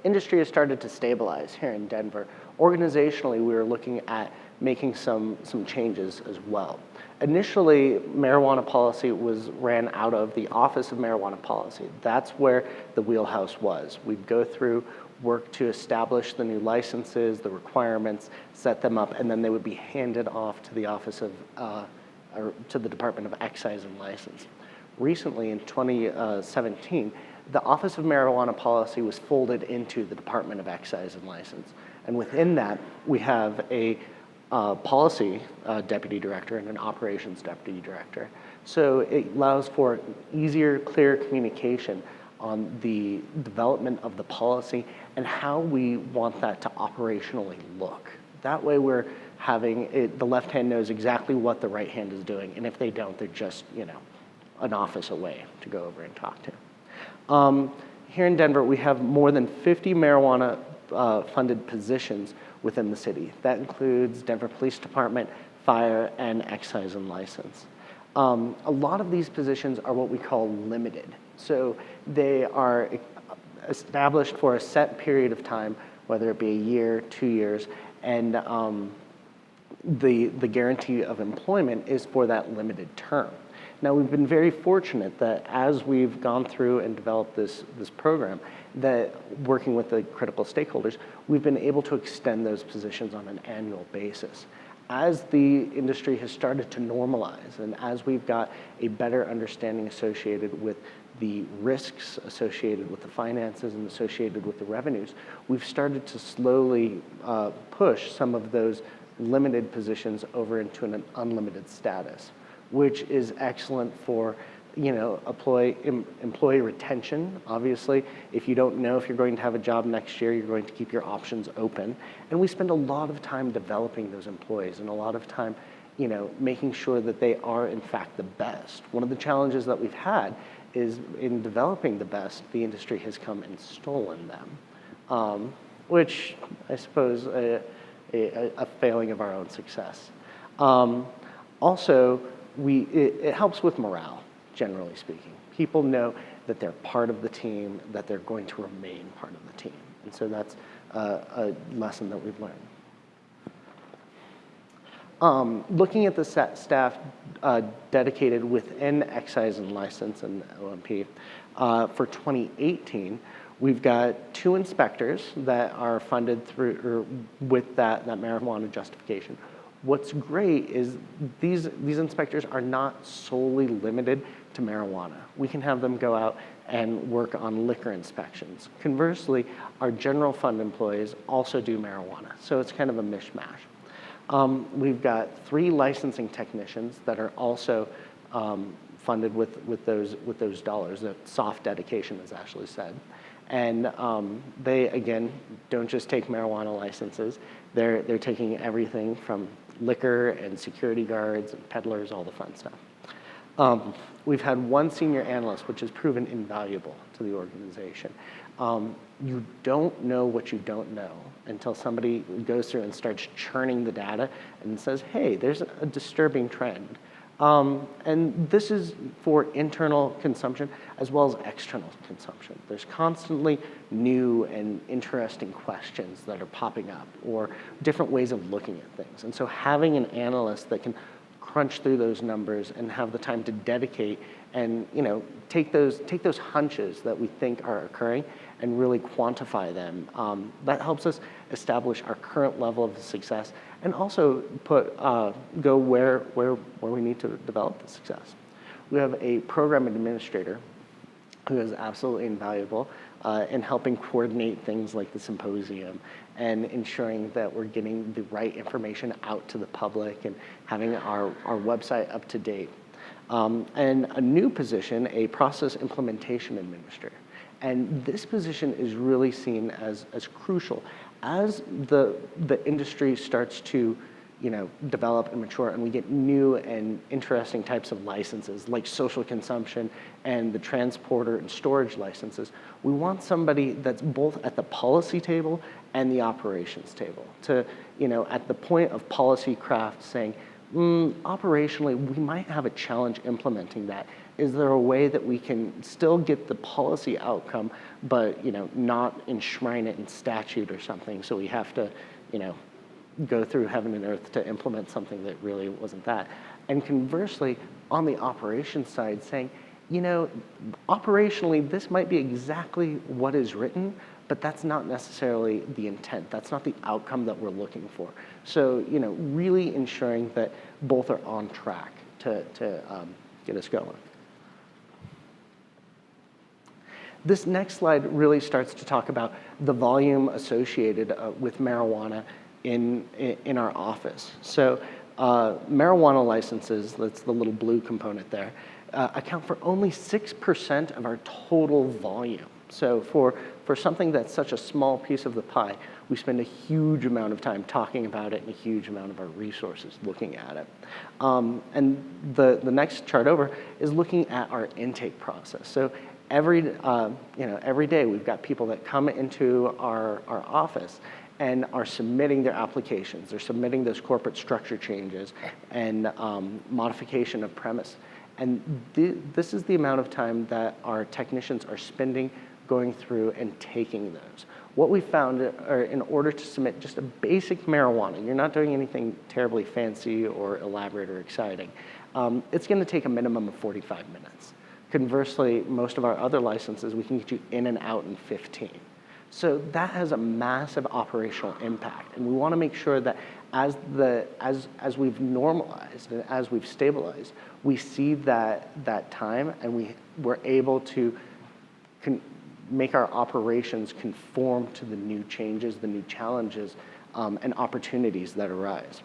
industry has started to stabilize here in Denver, organizationally, we were looking at making some changes as well. Initially, marijuana policy ran out of the Office of Marijuana Policy. That's where the wheelhouse was. We'd go through, work to establish the new licenses, the requirements, set them up, and then they would be handed off to the Office of, or to the Department of Excise and License. Recently, in 2017, the Office of Marijuana Policy was folded into the Department of Excise and License. And within that, we have a policy deputy director and an operations deputy director. So it allows for easier, clear communication on the development of the policy and how we want that to operationally look. That way we're having it, the left hand knows exactly what the right hand is doing, and if they don't, they're just, you know, an office away to go over and talk to. Here in Denver, we have more than 50 marijuana funded positions within the city. That includes Denver Police Department, Fire, and Excise and License. A lot of these positions are what we call limited. So they are established for a set period of time, whether it be a year, 2 years, and the guarantee of employment is for that limited term. Now, we've been very fortunate that as we've gone through and developed this program, that working with the critical stakeholders, we've been able to extend those positions on an annual basis. As the industry has started to normalize and as we've got a better understanding associated with the risks associated with the finances and associated with the revenues, we've started to slowly push some of those limited positions over into an unlimited status, which is excellent for, you know, employee retention. Obviously, if you don't know if you're going to have a job next year, you're going to keep your options open. And we spend a lot of time developing those employees and a lot of time, you know, making sure that they are in fact the best. One of the challenges that we've had is in developing the best, the industry has come and stolen them, which I suppose a failing of our own success. Also, it helps with morale, generally speaking. People know that they're part of the team, that they're going to remain part of the team. And so that's a lesson that we've learned. Looking at the staff dedicated within Excise and License and OMP, for 2018, we've got 2 inspectors that are funded through or with that marijuana justification. What's great is these inspectors are not solely limited to marijuana. We can have them go out and work on liquor inspections. Conversely, our general fund employees also do marijuana, so it's kind of a mishmash. We've got 3 licensing technicians that are also funded with those dollars. The soft dedication is actually said. And they, again, don't just take marijuana licenses. They're taking everything from liquor and security guards and peddlers, all the fun stuff. We've had 1 senior analyst, which has proven invaluable to the organization. You don't know what you don't know until somebody goes through and starts churning the data and says, hey, there's a disturbing trend. And this is for internal consumption as well as external consumption. There's constantly new and interesting questions that are popping up or different ways of looking at things. And so having an analyst that can crunch through those numbers and have the time to dedicate and, you know, take those hunches that we think are occurring and really quantify them, that helps us establish our current level of success and also go where we need to develop the success. We have a program administrator who is absolutely invaluable in helping coordinate things like the symposium and ensuring that we're getting the right information out to the public and having our website up to date. and a new position, a process implementation administrator. And this position is really seen as crucial. As the industry starts to develop and mature, and we get new and interesting types of licenses like social consumption and the transporter and storage licenses, we want somebody that's both at the policy table and the operations table to, at the point of policy craft saying, operationally, we might have a challenge implementing that. Is there a way that we can still get the policy outcome, but not enshrine it in statute or something? So we have to, go through heaven and earth to implement something that really wasn't that. And conversely, on the operations side, saying, operationally, this might be exactly what is written, but that's not necessarily the intent. That's not the outcome that we're looking for. So, really ensuring that both are on track to get us going. This next slide really starts to talk about the volume associated with marijuana in our office. So marijuana licenses, that's the little blue component there, account for only 6% of our total volume. So for something that's such a small piece of the pie, we spend a huge amount of time talking about it and a huge amount of our resources looking at it. And the next chart over is looking at our intake process. So every day we've got people that come into our office and are submitting their applications. They're submitting those corporate structure changes and modification of premise. And this is the amount of time that our technicians are spending going through and taking those. What we found are in order to submit just a basic marijuana, you're not doing anything terribly fancy or elaborate or exciting, it's gonna take a minimum of 45 minutes. Conversely, most of our other licenses, we can get you in and out in 15. So that has a massive operational impact, and we want to make sure that as we've normalized and as we've stabilized, we see that time, and we're able to make our operations conform to the new changes, the new challenges, and opportunities that arise.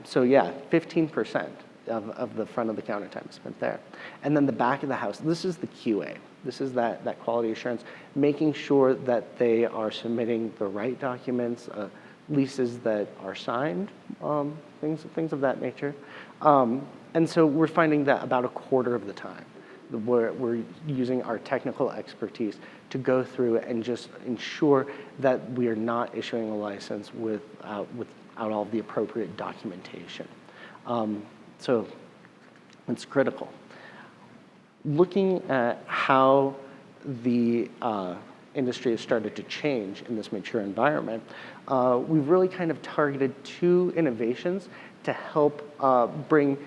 So yeah, 15% of the front of the counter time is spent there. And then the back of the house, this is the QA. This is that quality assurance, making sure that they are submitting the right documents, leases that are signed, things of that nature. And so we're finding that about a quarter of the time, we're using our technical expertise to go through and just ensure that we are not issuing a license without all the appropriate documentation. So it's critical. Looking at how the industry has started to change in this mature environment, we've really kind of targeted two innovations to help bring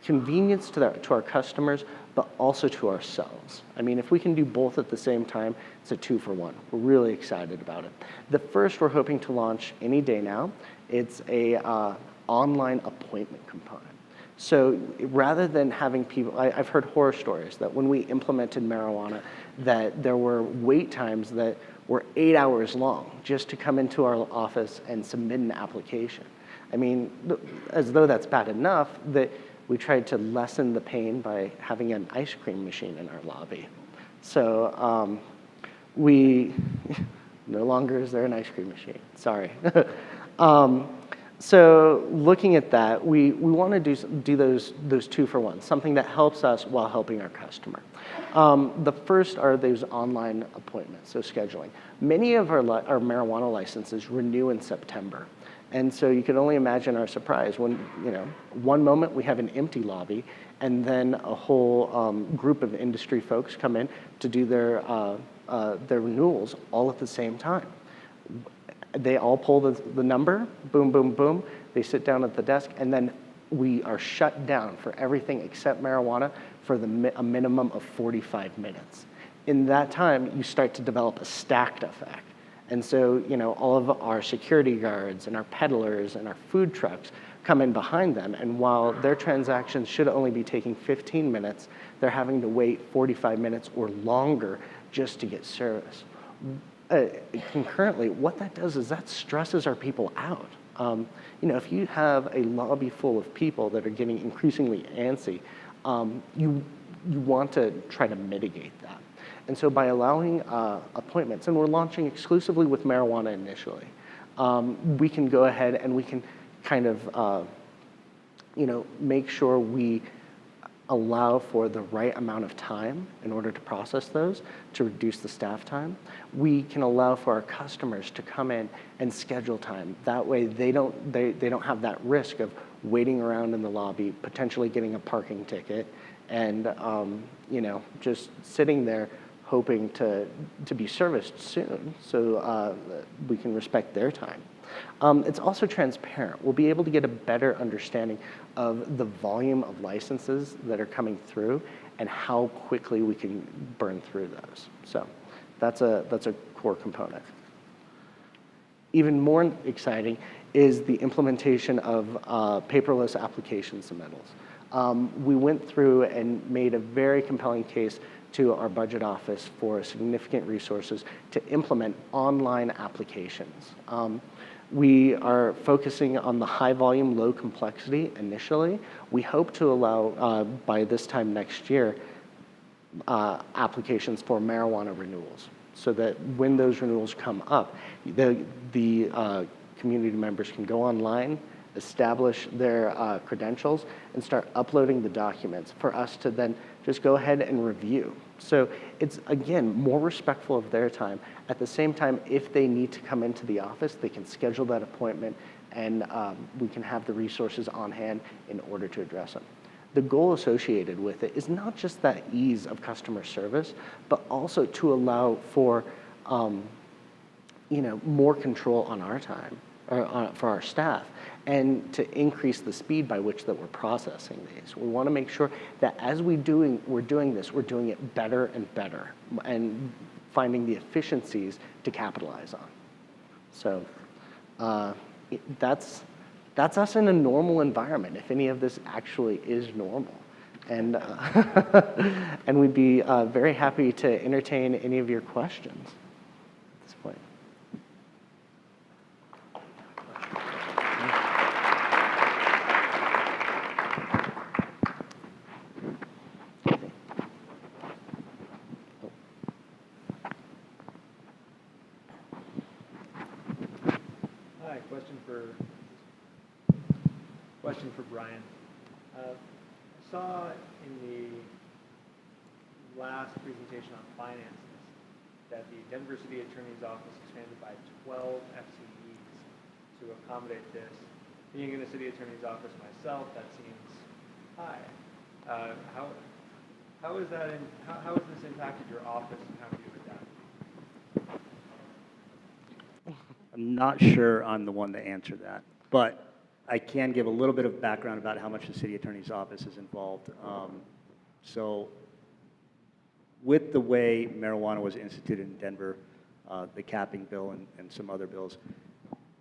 convenience to our customers, but also to ourselves. I mean, if we can do both at the same time, it's a 2-for-1. We're really excited about it. The first we're hoping to launch any day now. It's a online appointment component. So rather than having people, I've heard horror stories that when we implemented marijuana, that there were wait times that were 8 hours long just to come into our office and submit an application. I mean, as though that's bad enough, that we tried to lessen the pain by having an ice cream machine in our lobby. So no longer is there an ice cream machine, sorry. So looking at that, we want to do those 2-for-1, something that helps us while helping our customer. The first are those online appointments, so scheduling. Many of our marijuana licenses renew in September. And so you can only imagine our surprise when, one moment we have an empty lobby, and then a whole group of industry folks come in to do their renewals all at the same time. They all pull the number, boom, boom, boom. They sit down at the desk, and then we are shut down for everything except marijuana for a minimum of 45 minutes. In that time, you start to develop a stacked effect. And so, all of our security guards and our peddlers and our food trucks come in behind them, and while their transactions should only be taking 15 minutes, they're having to wait 45 minutes or longer just to get service. Concurrently, what that does is that stresses our people out. If you have a lobby full of people that are getting increasingly antsy, you want to try to mitigate that. And so by allowing appointments, and we're launching exclusively with marijuana initially, we can go ahead and we can kind of make sure we allow for the right amount of time in order to process those to reduce the staff time. We can allow for our customers to come in and schedule time. That way they don't have that risk of waiting around in the lobby, potentially getting a parking ticket, and just sitting there hoping to be serviced soon so we can respect their time. It's also transparent. We'll be able to get a better understanding of the volume of licenses that are coming through and how quickly we can burn through those. So that's a core component. Even more exciting is the implementation of paperless application submittals. We went through and made a very compelling case to our budget office for significant resources to implement online applications. We are focusing on the high volume, low complexity initially. We hope to allow, by this time next year, applications for marijuana renewals, so that when those renewals come up, the community members can go online, establish their credentials, and start uploading the documents for us to then just go ahead and review. So it's, again, more respectful of their time. At the same time, if they need to come into the office, they can schedule that appointment, and we can have the resources on hand in order to address them. The goal associated with it is not just that ease of customer service, but also to allow for more control on our time, or for our staff, and to increase the speed by which that we're processing these. We want to make sure that as we're doing this, we're doing it better and better, and finding the efficiencies to capitalize on. So that's us in a normal environment, if any of this actually is normal. And, and we'd be very happy to entertain any of your questions at this point.
Question for Brian. I saw in the last presentation on finances that the Denver City Attorney's Office expanded by 12 FCEs to accommodate this. Being in the City Attorney's Office myself, that seems high. How has this impacted your office, and how do you adapt?
I'm not sure I'm the one to answer that, but I can give a little bit of background about how much the City Attorney's Office is involved. So with the way marijuana was instituted in Denver, the capping bill and some other bills,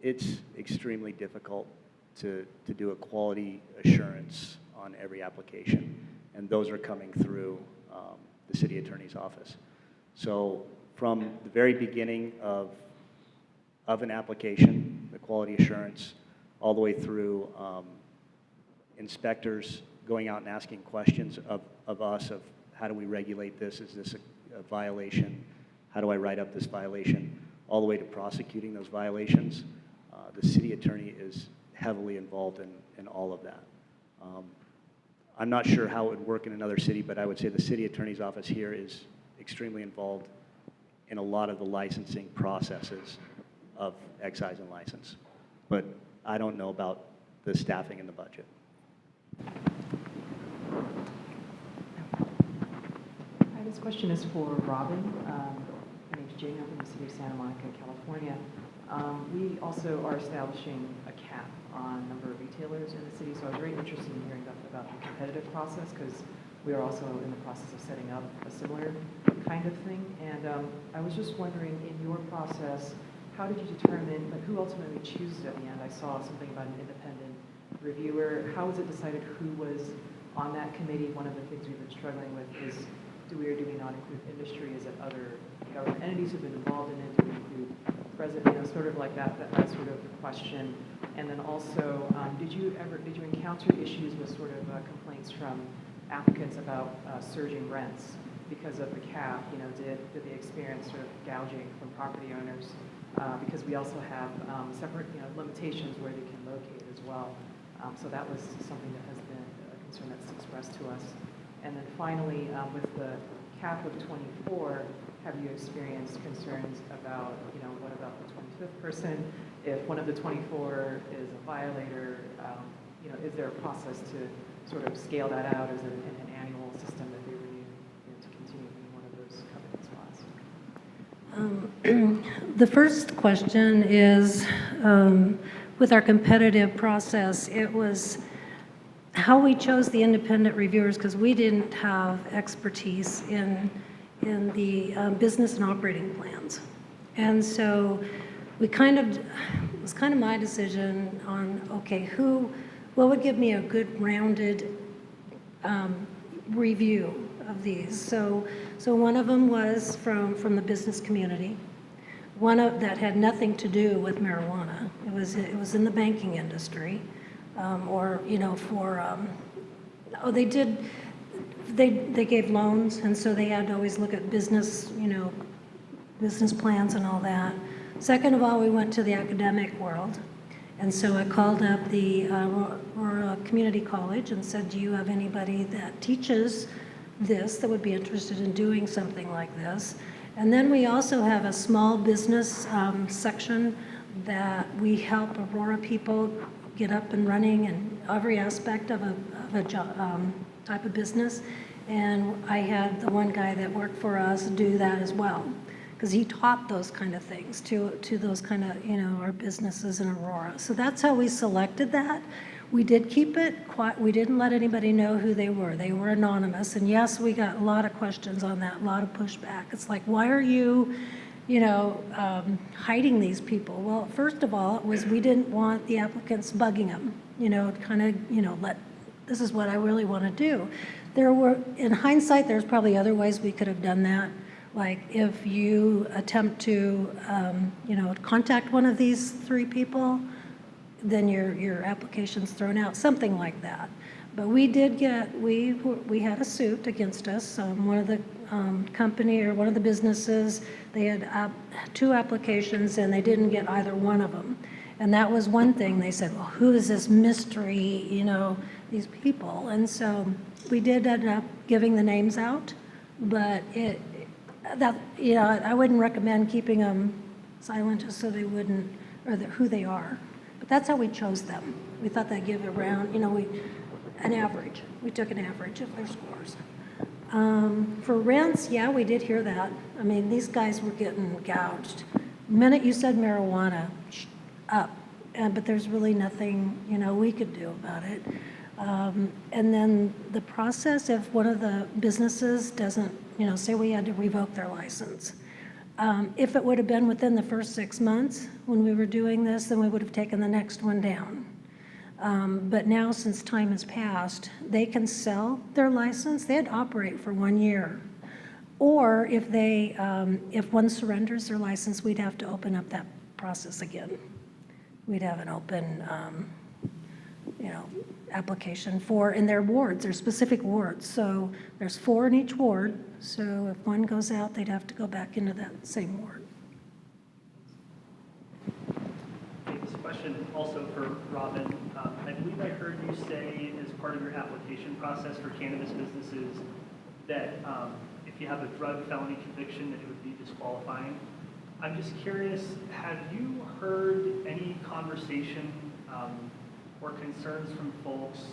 it's extremely difficult to do a quality assurance on every application, and those are coming through the City Attorney's Office. So from the very beginning of an application, the quality assurance, all the way through inspectors going out and asking questions of us of how do we regulate this? Is this a violation? How do I write up this violation? All the way to prosecuting those violations. The city attorney is heavily involved in all of that. I'm not sure how it would work in another city, but I would say the city attorney's office here is extremely involved in a lot of the licensing processes of excise and license. But I don't know about the staffing and the budget.
Hi, this question is for Robin. My name's Jane. I'm from the city of Santa Monica, California. We also are establishing a cap on number of retailers in the city, so I was very interested in hearing about the competitive process, because we are also in the process of setting up a similar kind of thing. And I was just wondering, in your process, how did you determine, who ultimately chooses at the end? I saw something about an independent reviewer. How was it decided who was on that committee? One of the things we've been struggling with is, do we or do we not include industry? Is it other government entities who've been involved in it? Do we include president, sort of like that sort of question? And then also, did you encounter issues with sort of complaints from applicants about surging rents because of the cap? Did they experience sort of gouging from property owners? Because we also have separate, limitations where they can locate as well. So that was something that has been a concern that's expressed to us. And then finally, with the cap of 24, have you experienced concerns about, what about the 25th person? If one of the 24 is a violator, is there a process to sort of scale that out as an annual system that they renew, to continue being one of those covenant spots?
The first question is, with our competitive process, it was how we chose the independent reviewers, because we didn't have expertise in the business and operating plans. And so it was kind of my decision on, okay, what would give me a good rounded review of these. So one of them was from the business community. One that had nothing to do with marijuana. It was in the banking industry, they gave loans, and so they had to always look at business plans and all that. Second of all, we went to the academic world, and so I called up the Aurora Community College and said, do you have anybody that teaches this that would be interested in doing something like this? And then we also have a small business section that we help Aurora people get up and running in every aspect of a job, type of business. And I had the one guy that worked for us do that as well, because he taught those kind of things to those kind of, our businesses in Aurora. So that's how we selected that. We did keep it quiet. We didn't let anybody know who they were. They were anonymous. And yes, we got a lot of questions on that, a lot of pushback. It's like, why are you, hiding these people? Well, first of all, it was we didn't want the applicants bugging them, this is what I really want to do. In hindsight, there's probably other ways we could have done that. Like if you attempt to, contact one of these 3 people, then your application's thrown out, something like that. But we did we had a suit against us. One of the company or one of the businesses, they had 2 applications and they didn't get either one of them. And that was one thing. They said, well, who is this mystery, these people? And so we did end up giving the names out, but I wouldn't recommend keeping them silent just so they wouldn't, or who they are. But that's how we chose them. We thought they'd give around, an average. We took an average of their scores. For rents, yeah, we did hear that. I mean, these guys were getting gouged. The minute you said marijuana, up. But there's really nothing, we could do about it. And then the process, if one of the businesses doesn't, say we had to revoke their license. If it would have been within the first 6 months when we were doing this, then we would have taken the next one down. But now, since time has passed, they can sell their license. They had to operate for 1 year. Or if one surrenders their license, we'd have to open up that process again. We'd have an open, application in their wards, their specific wards. So there's 4 in each ward. So if one goes out, they'd have to go back into that same ward.
This question also for Robin. I believe I heard you say as part of your application process for cannabis businesses that if you have a drug felony conviction, that it would be disqualifying. I'm just curious, have you heard any conversation or concerns from folks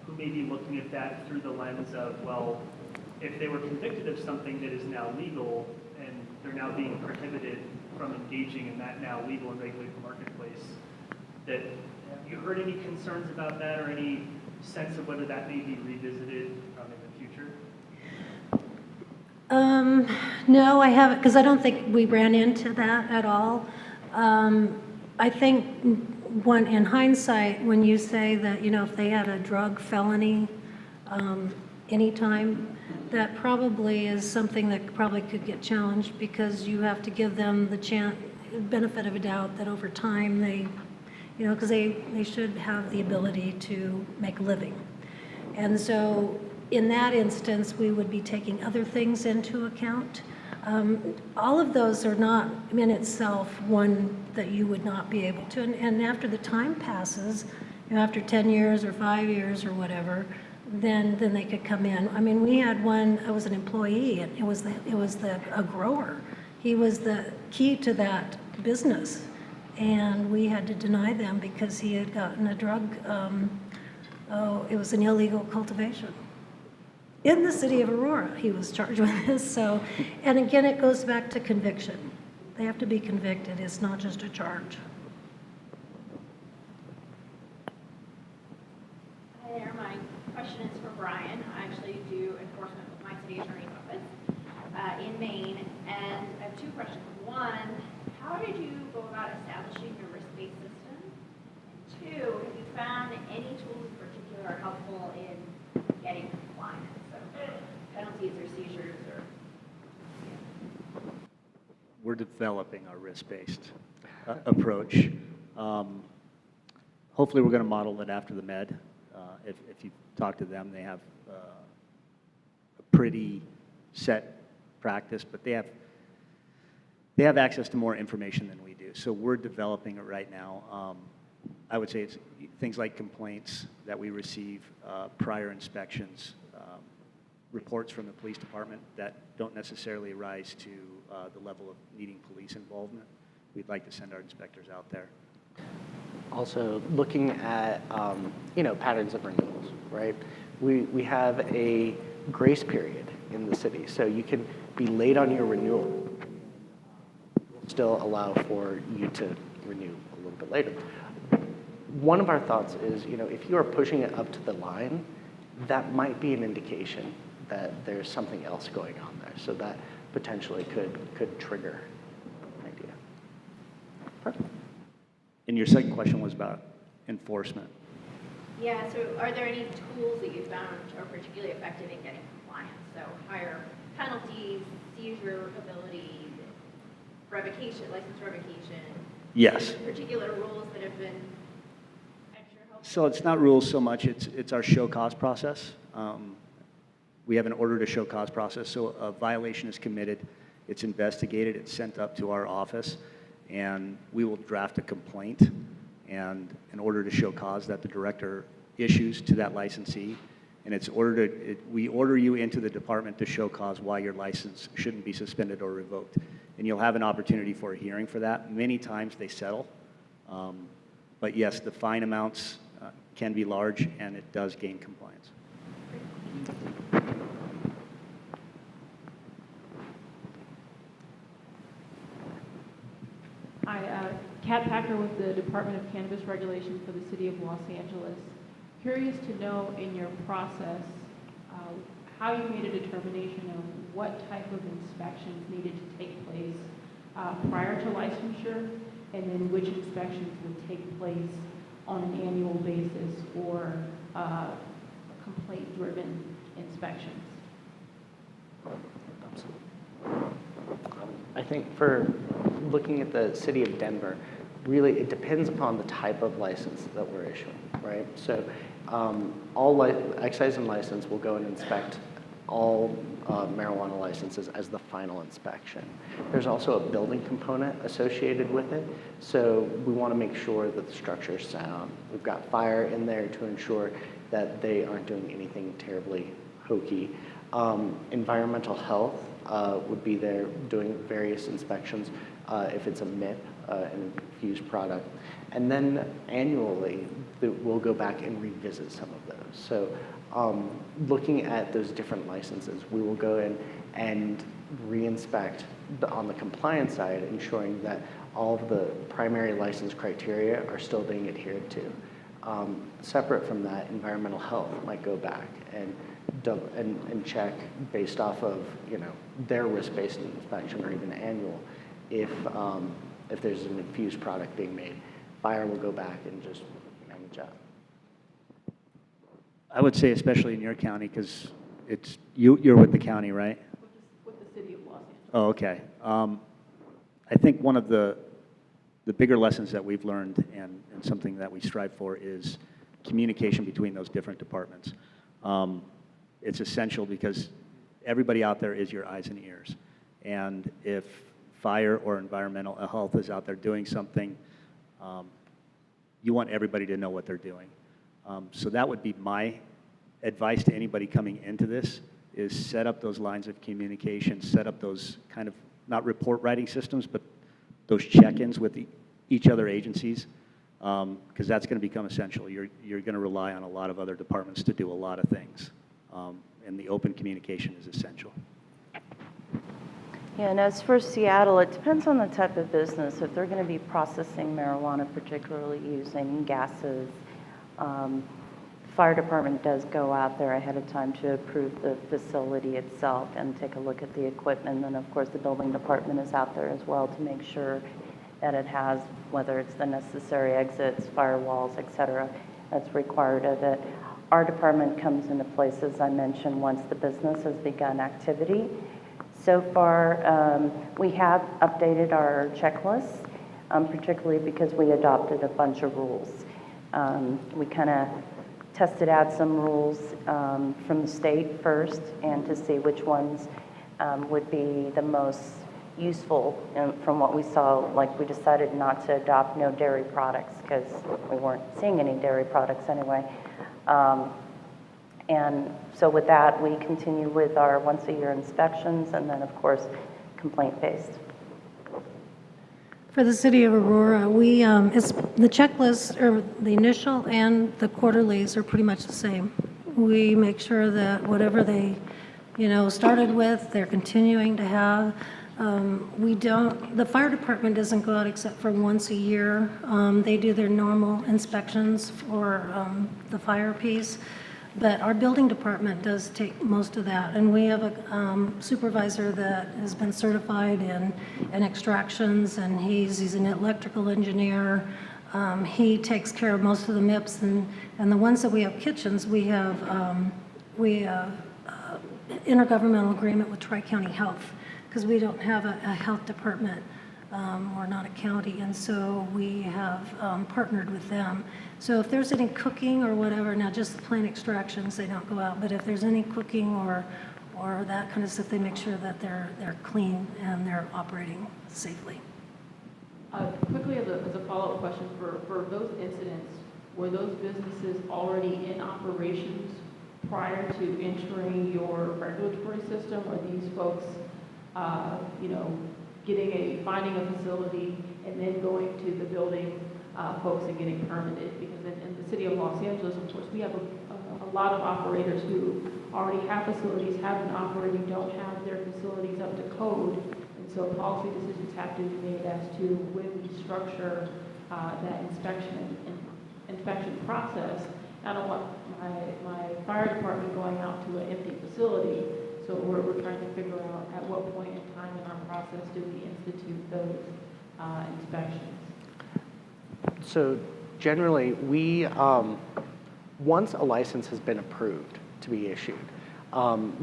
who may be looking at that through the lens of, well, if they were convicted of something that is now legal and they're now being prohibited from engaging in that now legal and regulated marketplace, that have you heard any concerns about that or any sense of whether that may be revisited in the future?
No, I haven't, because I don't think we ran into that at all. I think in hindsight, when you say that, if they had a drug felony anytime, that probably is something that probably could get challenged because you have to give them the benefit of a doubt that over time they, because they should have the ability to make a living. And so in that instance, we would be taking other things into account. All of those are not in itself one that you would not be able to. And after the time passes, after 10 years or 5 years or whatever, then they could come in. I mean, we had one, it was an employee, and it was a grower. He was the key to that business. And we had to deny them because he had gotten a drug, it was an illegal cultivation. In the city of Aurora, he was charged with this. So, and again, it goes back to conviction. They have to be convicted. It's not just a charge.
Hi there, my question is for Brian. I actually do enforcement with my city attorney's office in Maine, and I have two questions. One, how did you go about establishing your risk-based system? And two, have you found any tools in particular are helpful in getting compliance? So penalties or seizures or...
We're developing our risk-based approach. Hopefully, we're going to model it after the Med. If you talk to them, they have a pretty set practice, but they have access to more information than we do. So we're developing it right now. I would say it's things like complaints that we receive, prior inspections, reports from the police department that don't necessarily rise to the level of needing police involvement. We'd like to send our inspectors out there.
Also, looking at patterns of renewals, right? We have a grace period in the city, so you can be late on your renewal. We'll still allow for you to renew a little bit later. One of our thoughts is, if you are pushing it up to the line, that might be an indication that there's something else going on there. So that potentially could trigger an idea. Perfect.
And your second question was about enforcement.
Yeah, so are there any tools that you found are particularly effective in getting compliance? So higher penalties, seizure ability, revocation, license revocation?
Yes.
Particular rules that have been extra helpful?
So it's not rules so much, it's our show cause process. We have an order to show cause process, so a violation is committed, it's investigated, it's sent up to our office, and we will draft a complaint and an order to show cause that the director issues to that licensee, and we order you into the department to show cause why your license shouldn't be suspended or revoked. And you'll have an opportunity for a hearing for that. Many times they settle, but yes, the fine amounts can be large, and it does gain compliance.
Hi, Kat Packer with the Department of Cannabis Regulation for the City of Los Angeles. Curious to know in your process how you made a determination of what type of inspections needed to take place prior to licensure, and then which inspections would take place on an annual basis or complaint-driven inspections.
I think for looking at the city of Denver, really it depends upon the type of license that we're issuing, right? So all excise and license will go and inspect all marijuana licenses as the final inspection. There's also a building component associated with it, so we want to make sure that the structure is sound. We've got fire in there to ensure that they aren't doing anything terribly hokey. Environmental health would be there doing various inspections if it's a MIP, an infused product. And then annually, we'll go back and revisit some of those. So looking at those different licenses, we will go in and re-inspect on the compliance side, ensuring that all of the primary license criteria are still being adhered to. Separate from that, environmental health might go back and check based off of their risk-based inspection or even annual if there's an infused product being made. Fire will go back and just manage that.
I would say especially in your county, because it's, you're with the county, right?
With the city of Los Angeles.
Oh, okay. I think one of the bigger lessons that we've learned and something that we strive for is communication between those different departments. It's essential because everybody out there is your eyes and ears. And if fire or environmental health is out there doing something, you want everybody to know what they're doing. So that would be my advice to anybody coming into this, is set up those lines of communication, set up those kind of, not report writing systems, but those check-ins with each other agencies, because that's going to become essential. You're going to rely on a lot of other departments to do a lot of things, and the open communication is essential.
Yeah, and as for Seattle, it depends on the type of business. If they're going to be processing marijuana, particularly using gases, fire department does go out there ahead of time to approve the facility itself and take a look at the equipment. And then, of course, the building department is out there as well to make sure that it has, whether it's the necessary exits, firewalls, et cetera, that's required of it. Our department comes into place, as I mentioned, once the business has begun activity. So far, we have updated our checklists, particularly because we adopted a bunch of rules. We kind of tested out some rules from the state first, and to see which ones would be the most useful. And from what we saw, like, we decided not to adopt no dairy products because we weren't seeing any dairy products anyway. And so with that, we continue with our once-a-year inspections, and then, of course, complaint-based.
For the city of Aurora, we, it's, the checklist, or the initial and the quarterlies are pretty much the same. We make sure that whatever they, started with, they're continuing to have. The fire department doesn't go out except for once a year. They do their normal inspections for the fire piece. But our building department does take most of that, and we have a supervisor that has been certified in extractions, and he's an electrical engineer. He takes care of most of the MIPS, and the ones that we have kitchens, we have intergovernmental agreement with Tri-County Health, because we don't have a health department. We're not a county, and so we have partnered with them. So if there's any cooking or whatever, now just the plain extractions, they don't go out, but if there's any cooking or that kind of stuff, they make sure that they're clean and they're operating safely.
Quickly, as a follow-up question, for those incidents, were those businesses already in operations prior to entering your regulatory system? Or these folks, finding a facility and then going to the building folks and getting permitted? Because in the city of Los Angeles, of course, we have a lot of operators who already have facilities, have been operating, don't have their facilities up to code. And so policy decisions have to be made as to when we structure that inspection process. I don't want my fire department going out to an empty facility. So we're trying to figure out at what point in time in our process do we institute those inspections.
So generally, we, once a license has been approved to be issued,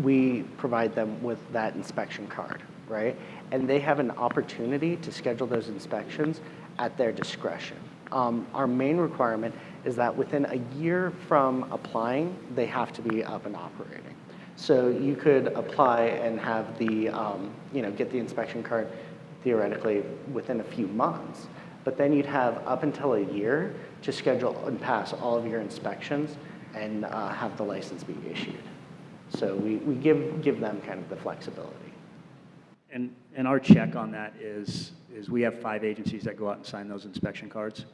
we provide them with that inspection card, right? And they have an opportunity to schedule those inspections at their discretion. Our main requirement is that within a year from applying, they have to be up and operating. So you could apply and have the, get the inspection card theoretically within a few months, but then you'd have up until a year to schedule and pass all of your inspections and have the license be issued. So we give them kind of the flexibility.
And our check on that is we have 5 agencies that go out and sign those inspection cards: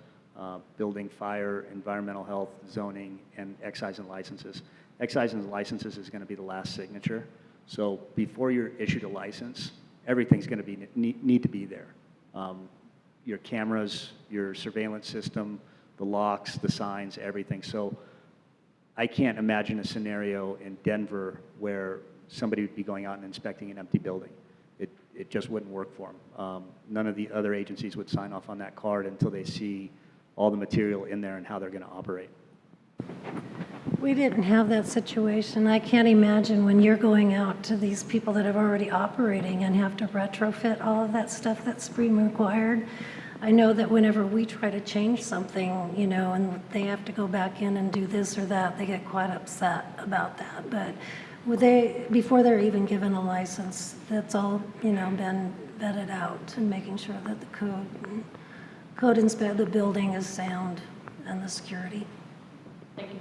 building, fire, environmental health, zoning, and excise and licenses. Excise and licenses is going to be the last signature. So before you're issued a license, everything's going to need to be there. Your cameras, your surveillance system, the locks, the signs, everything. So I can't imagine a scenario in Denver where somebody would be going out and inspecting an empty building. It just wouldn't work for them. None of the other agencies would sign off on that card until they see all the material in there and how they're going to operate.
We didn't have that situation. I can't imagine when you're going out to these people that are already operating and have to retrofit all of that stuff that's being required. I know that whenever we try to change something, you know, and they have to go back in and do this or that, they get quite upset about that. But before they're even given a license, that's all, you know, been vetted out and making sure that the code inspect the building is sound and the security.
Thank you.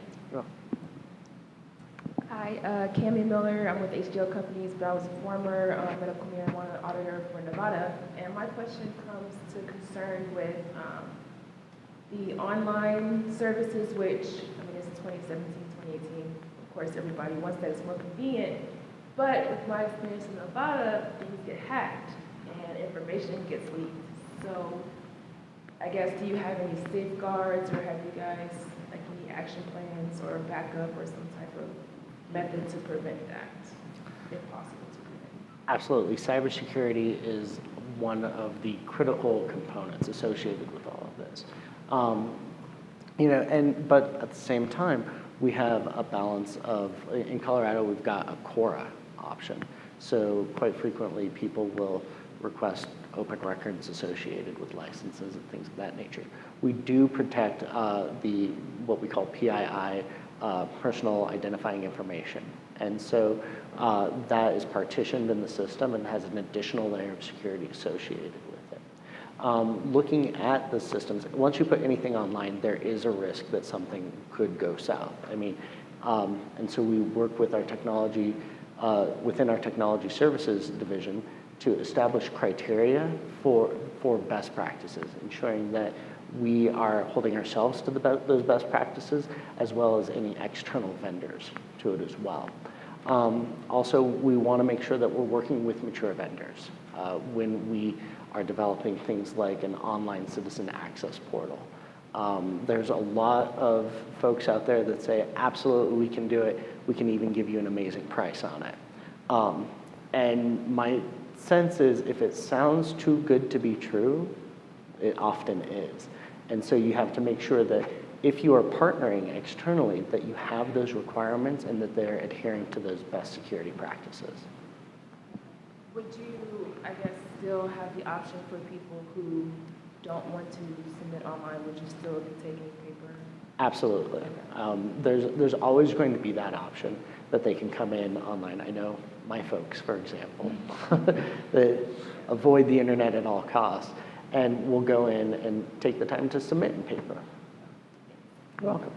Hi, Cami Miller. I'm with HDL Companies, but I was a former medical marijuana auditor for Nevada. And my question comes to concern with the online services, which, I mean, it's 2017, 2018. Of course, everybody wants that. It's more convenient. But with my experience in Nevada, things get hacked and information gets leaked. So I guess, do you have any safeguards, or have you guys, like, any action plans or backup or some type of method to prevent that, if possible to prevent?
Absolutely. Cybersecurity is one of the critical components associated with all of this. But at the same time, we have a balance of, in Colorado, we've got a CORA option. So quite frequently, people will request open records associated with licenses and things of that nature. We do protect what we call PII, personal identifying information. And so that is partitioned in the system and has an additional layer of security associated with it. Looking at the systems, once you put anything online, there is a risk that something could go south. I mean, and so we work with our technology, within our technology services division, to establish criteria for best practices, ensuring that we are holding ourselves to those best practices, as well as any external vendors to it as well. Also, we want to make sure that we're working with mature vendors when we are developing things like an online citizen access portal. There's a lot of folks out there that say, absolutely, we can do it. We can even give you an amazing price on it. And my sense is, if it sounds too good to be true, it often is. And so you have to make sure that if you are partnering externally, that you have those requirements and that they're adhering to those best security practices.
Would you, I guess, still have the option for people who don't want to submit online? Would you still be taking paper?
Absolutely. There's always going to be that option that they can come in online. I know my folks, for example, that avoid the internet at all costs, and will go in and take the time to submit in paper. You're welcome.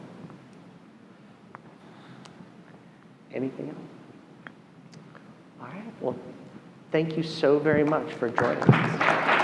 Anything else? All right. Well, thank you so very much for joining us.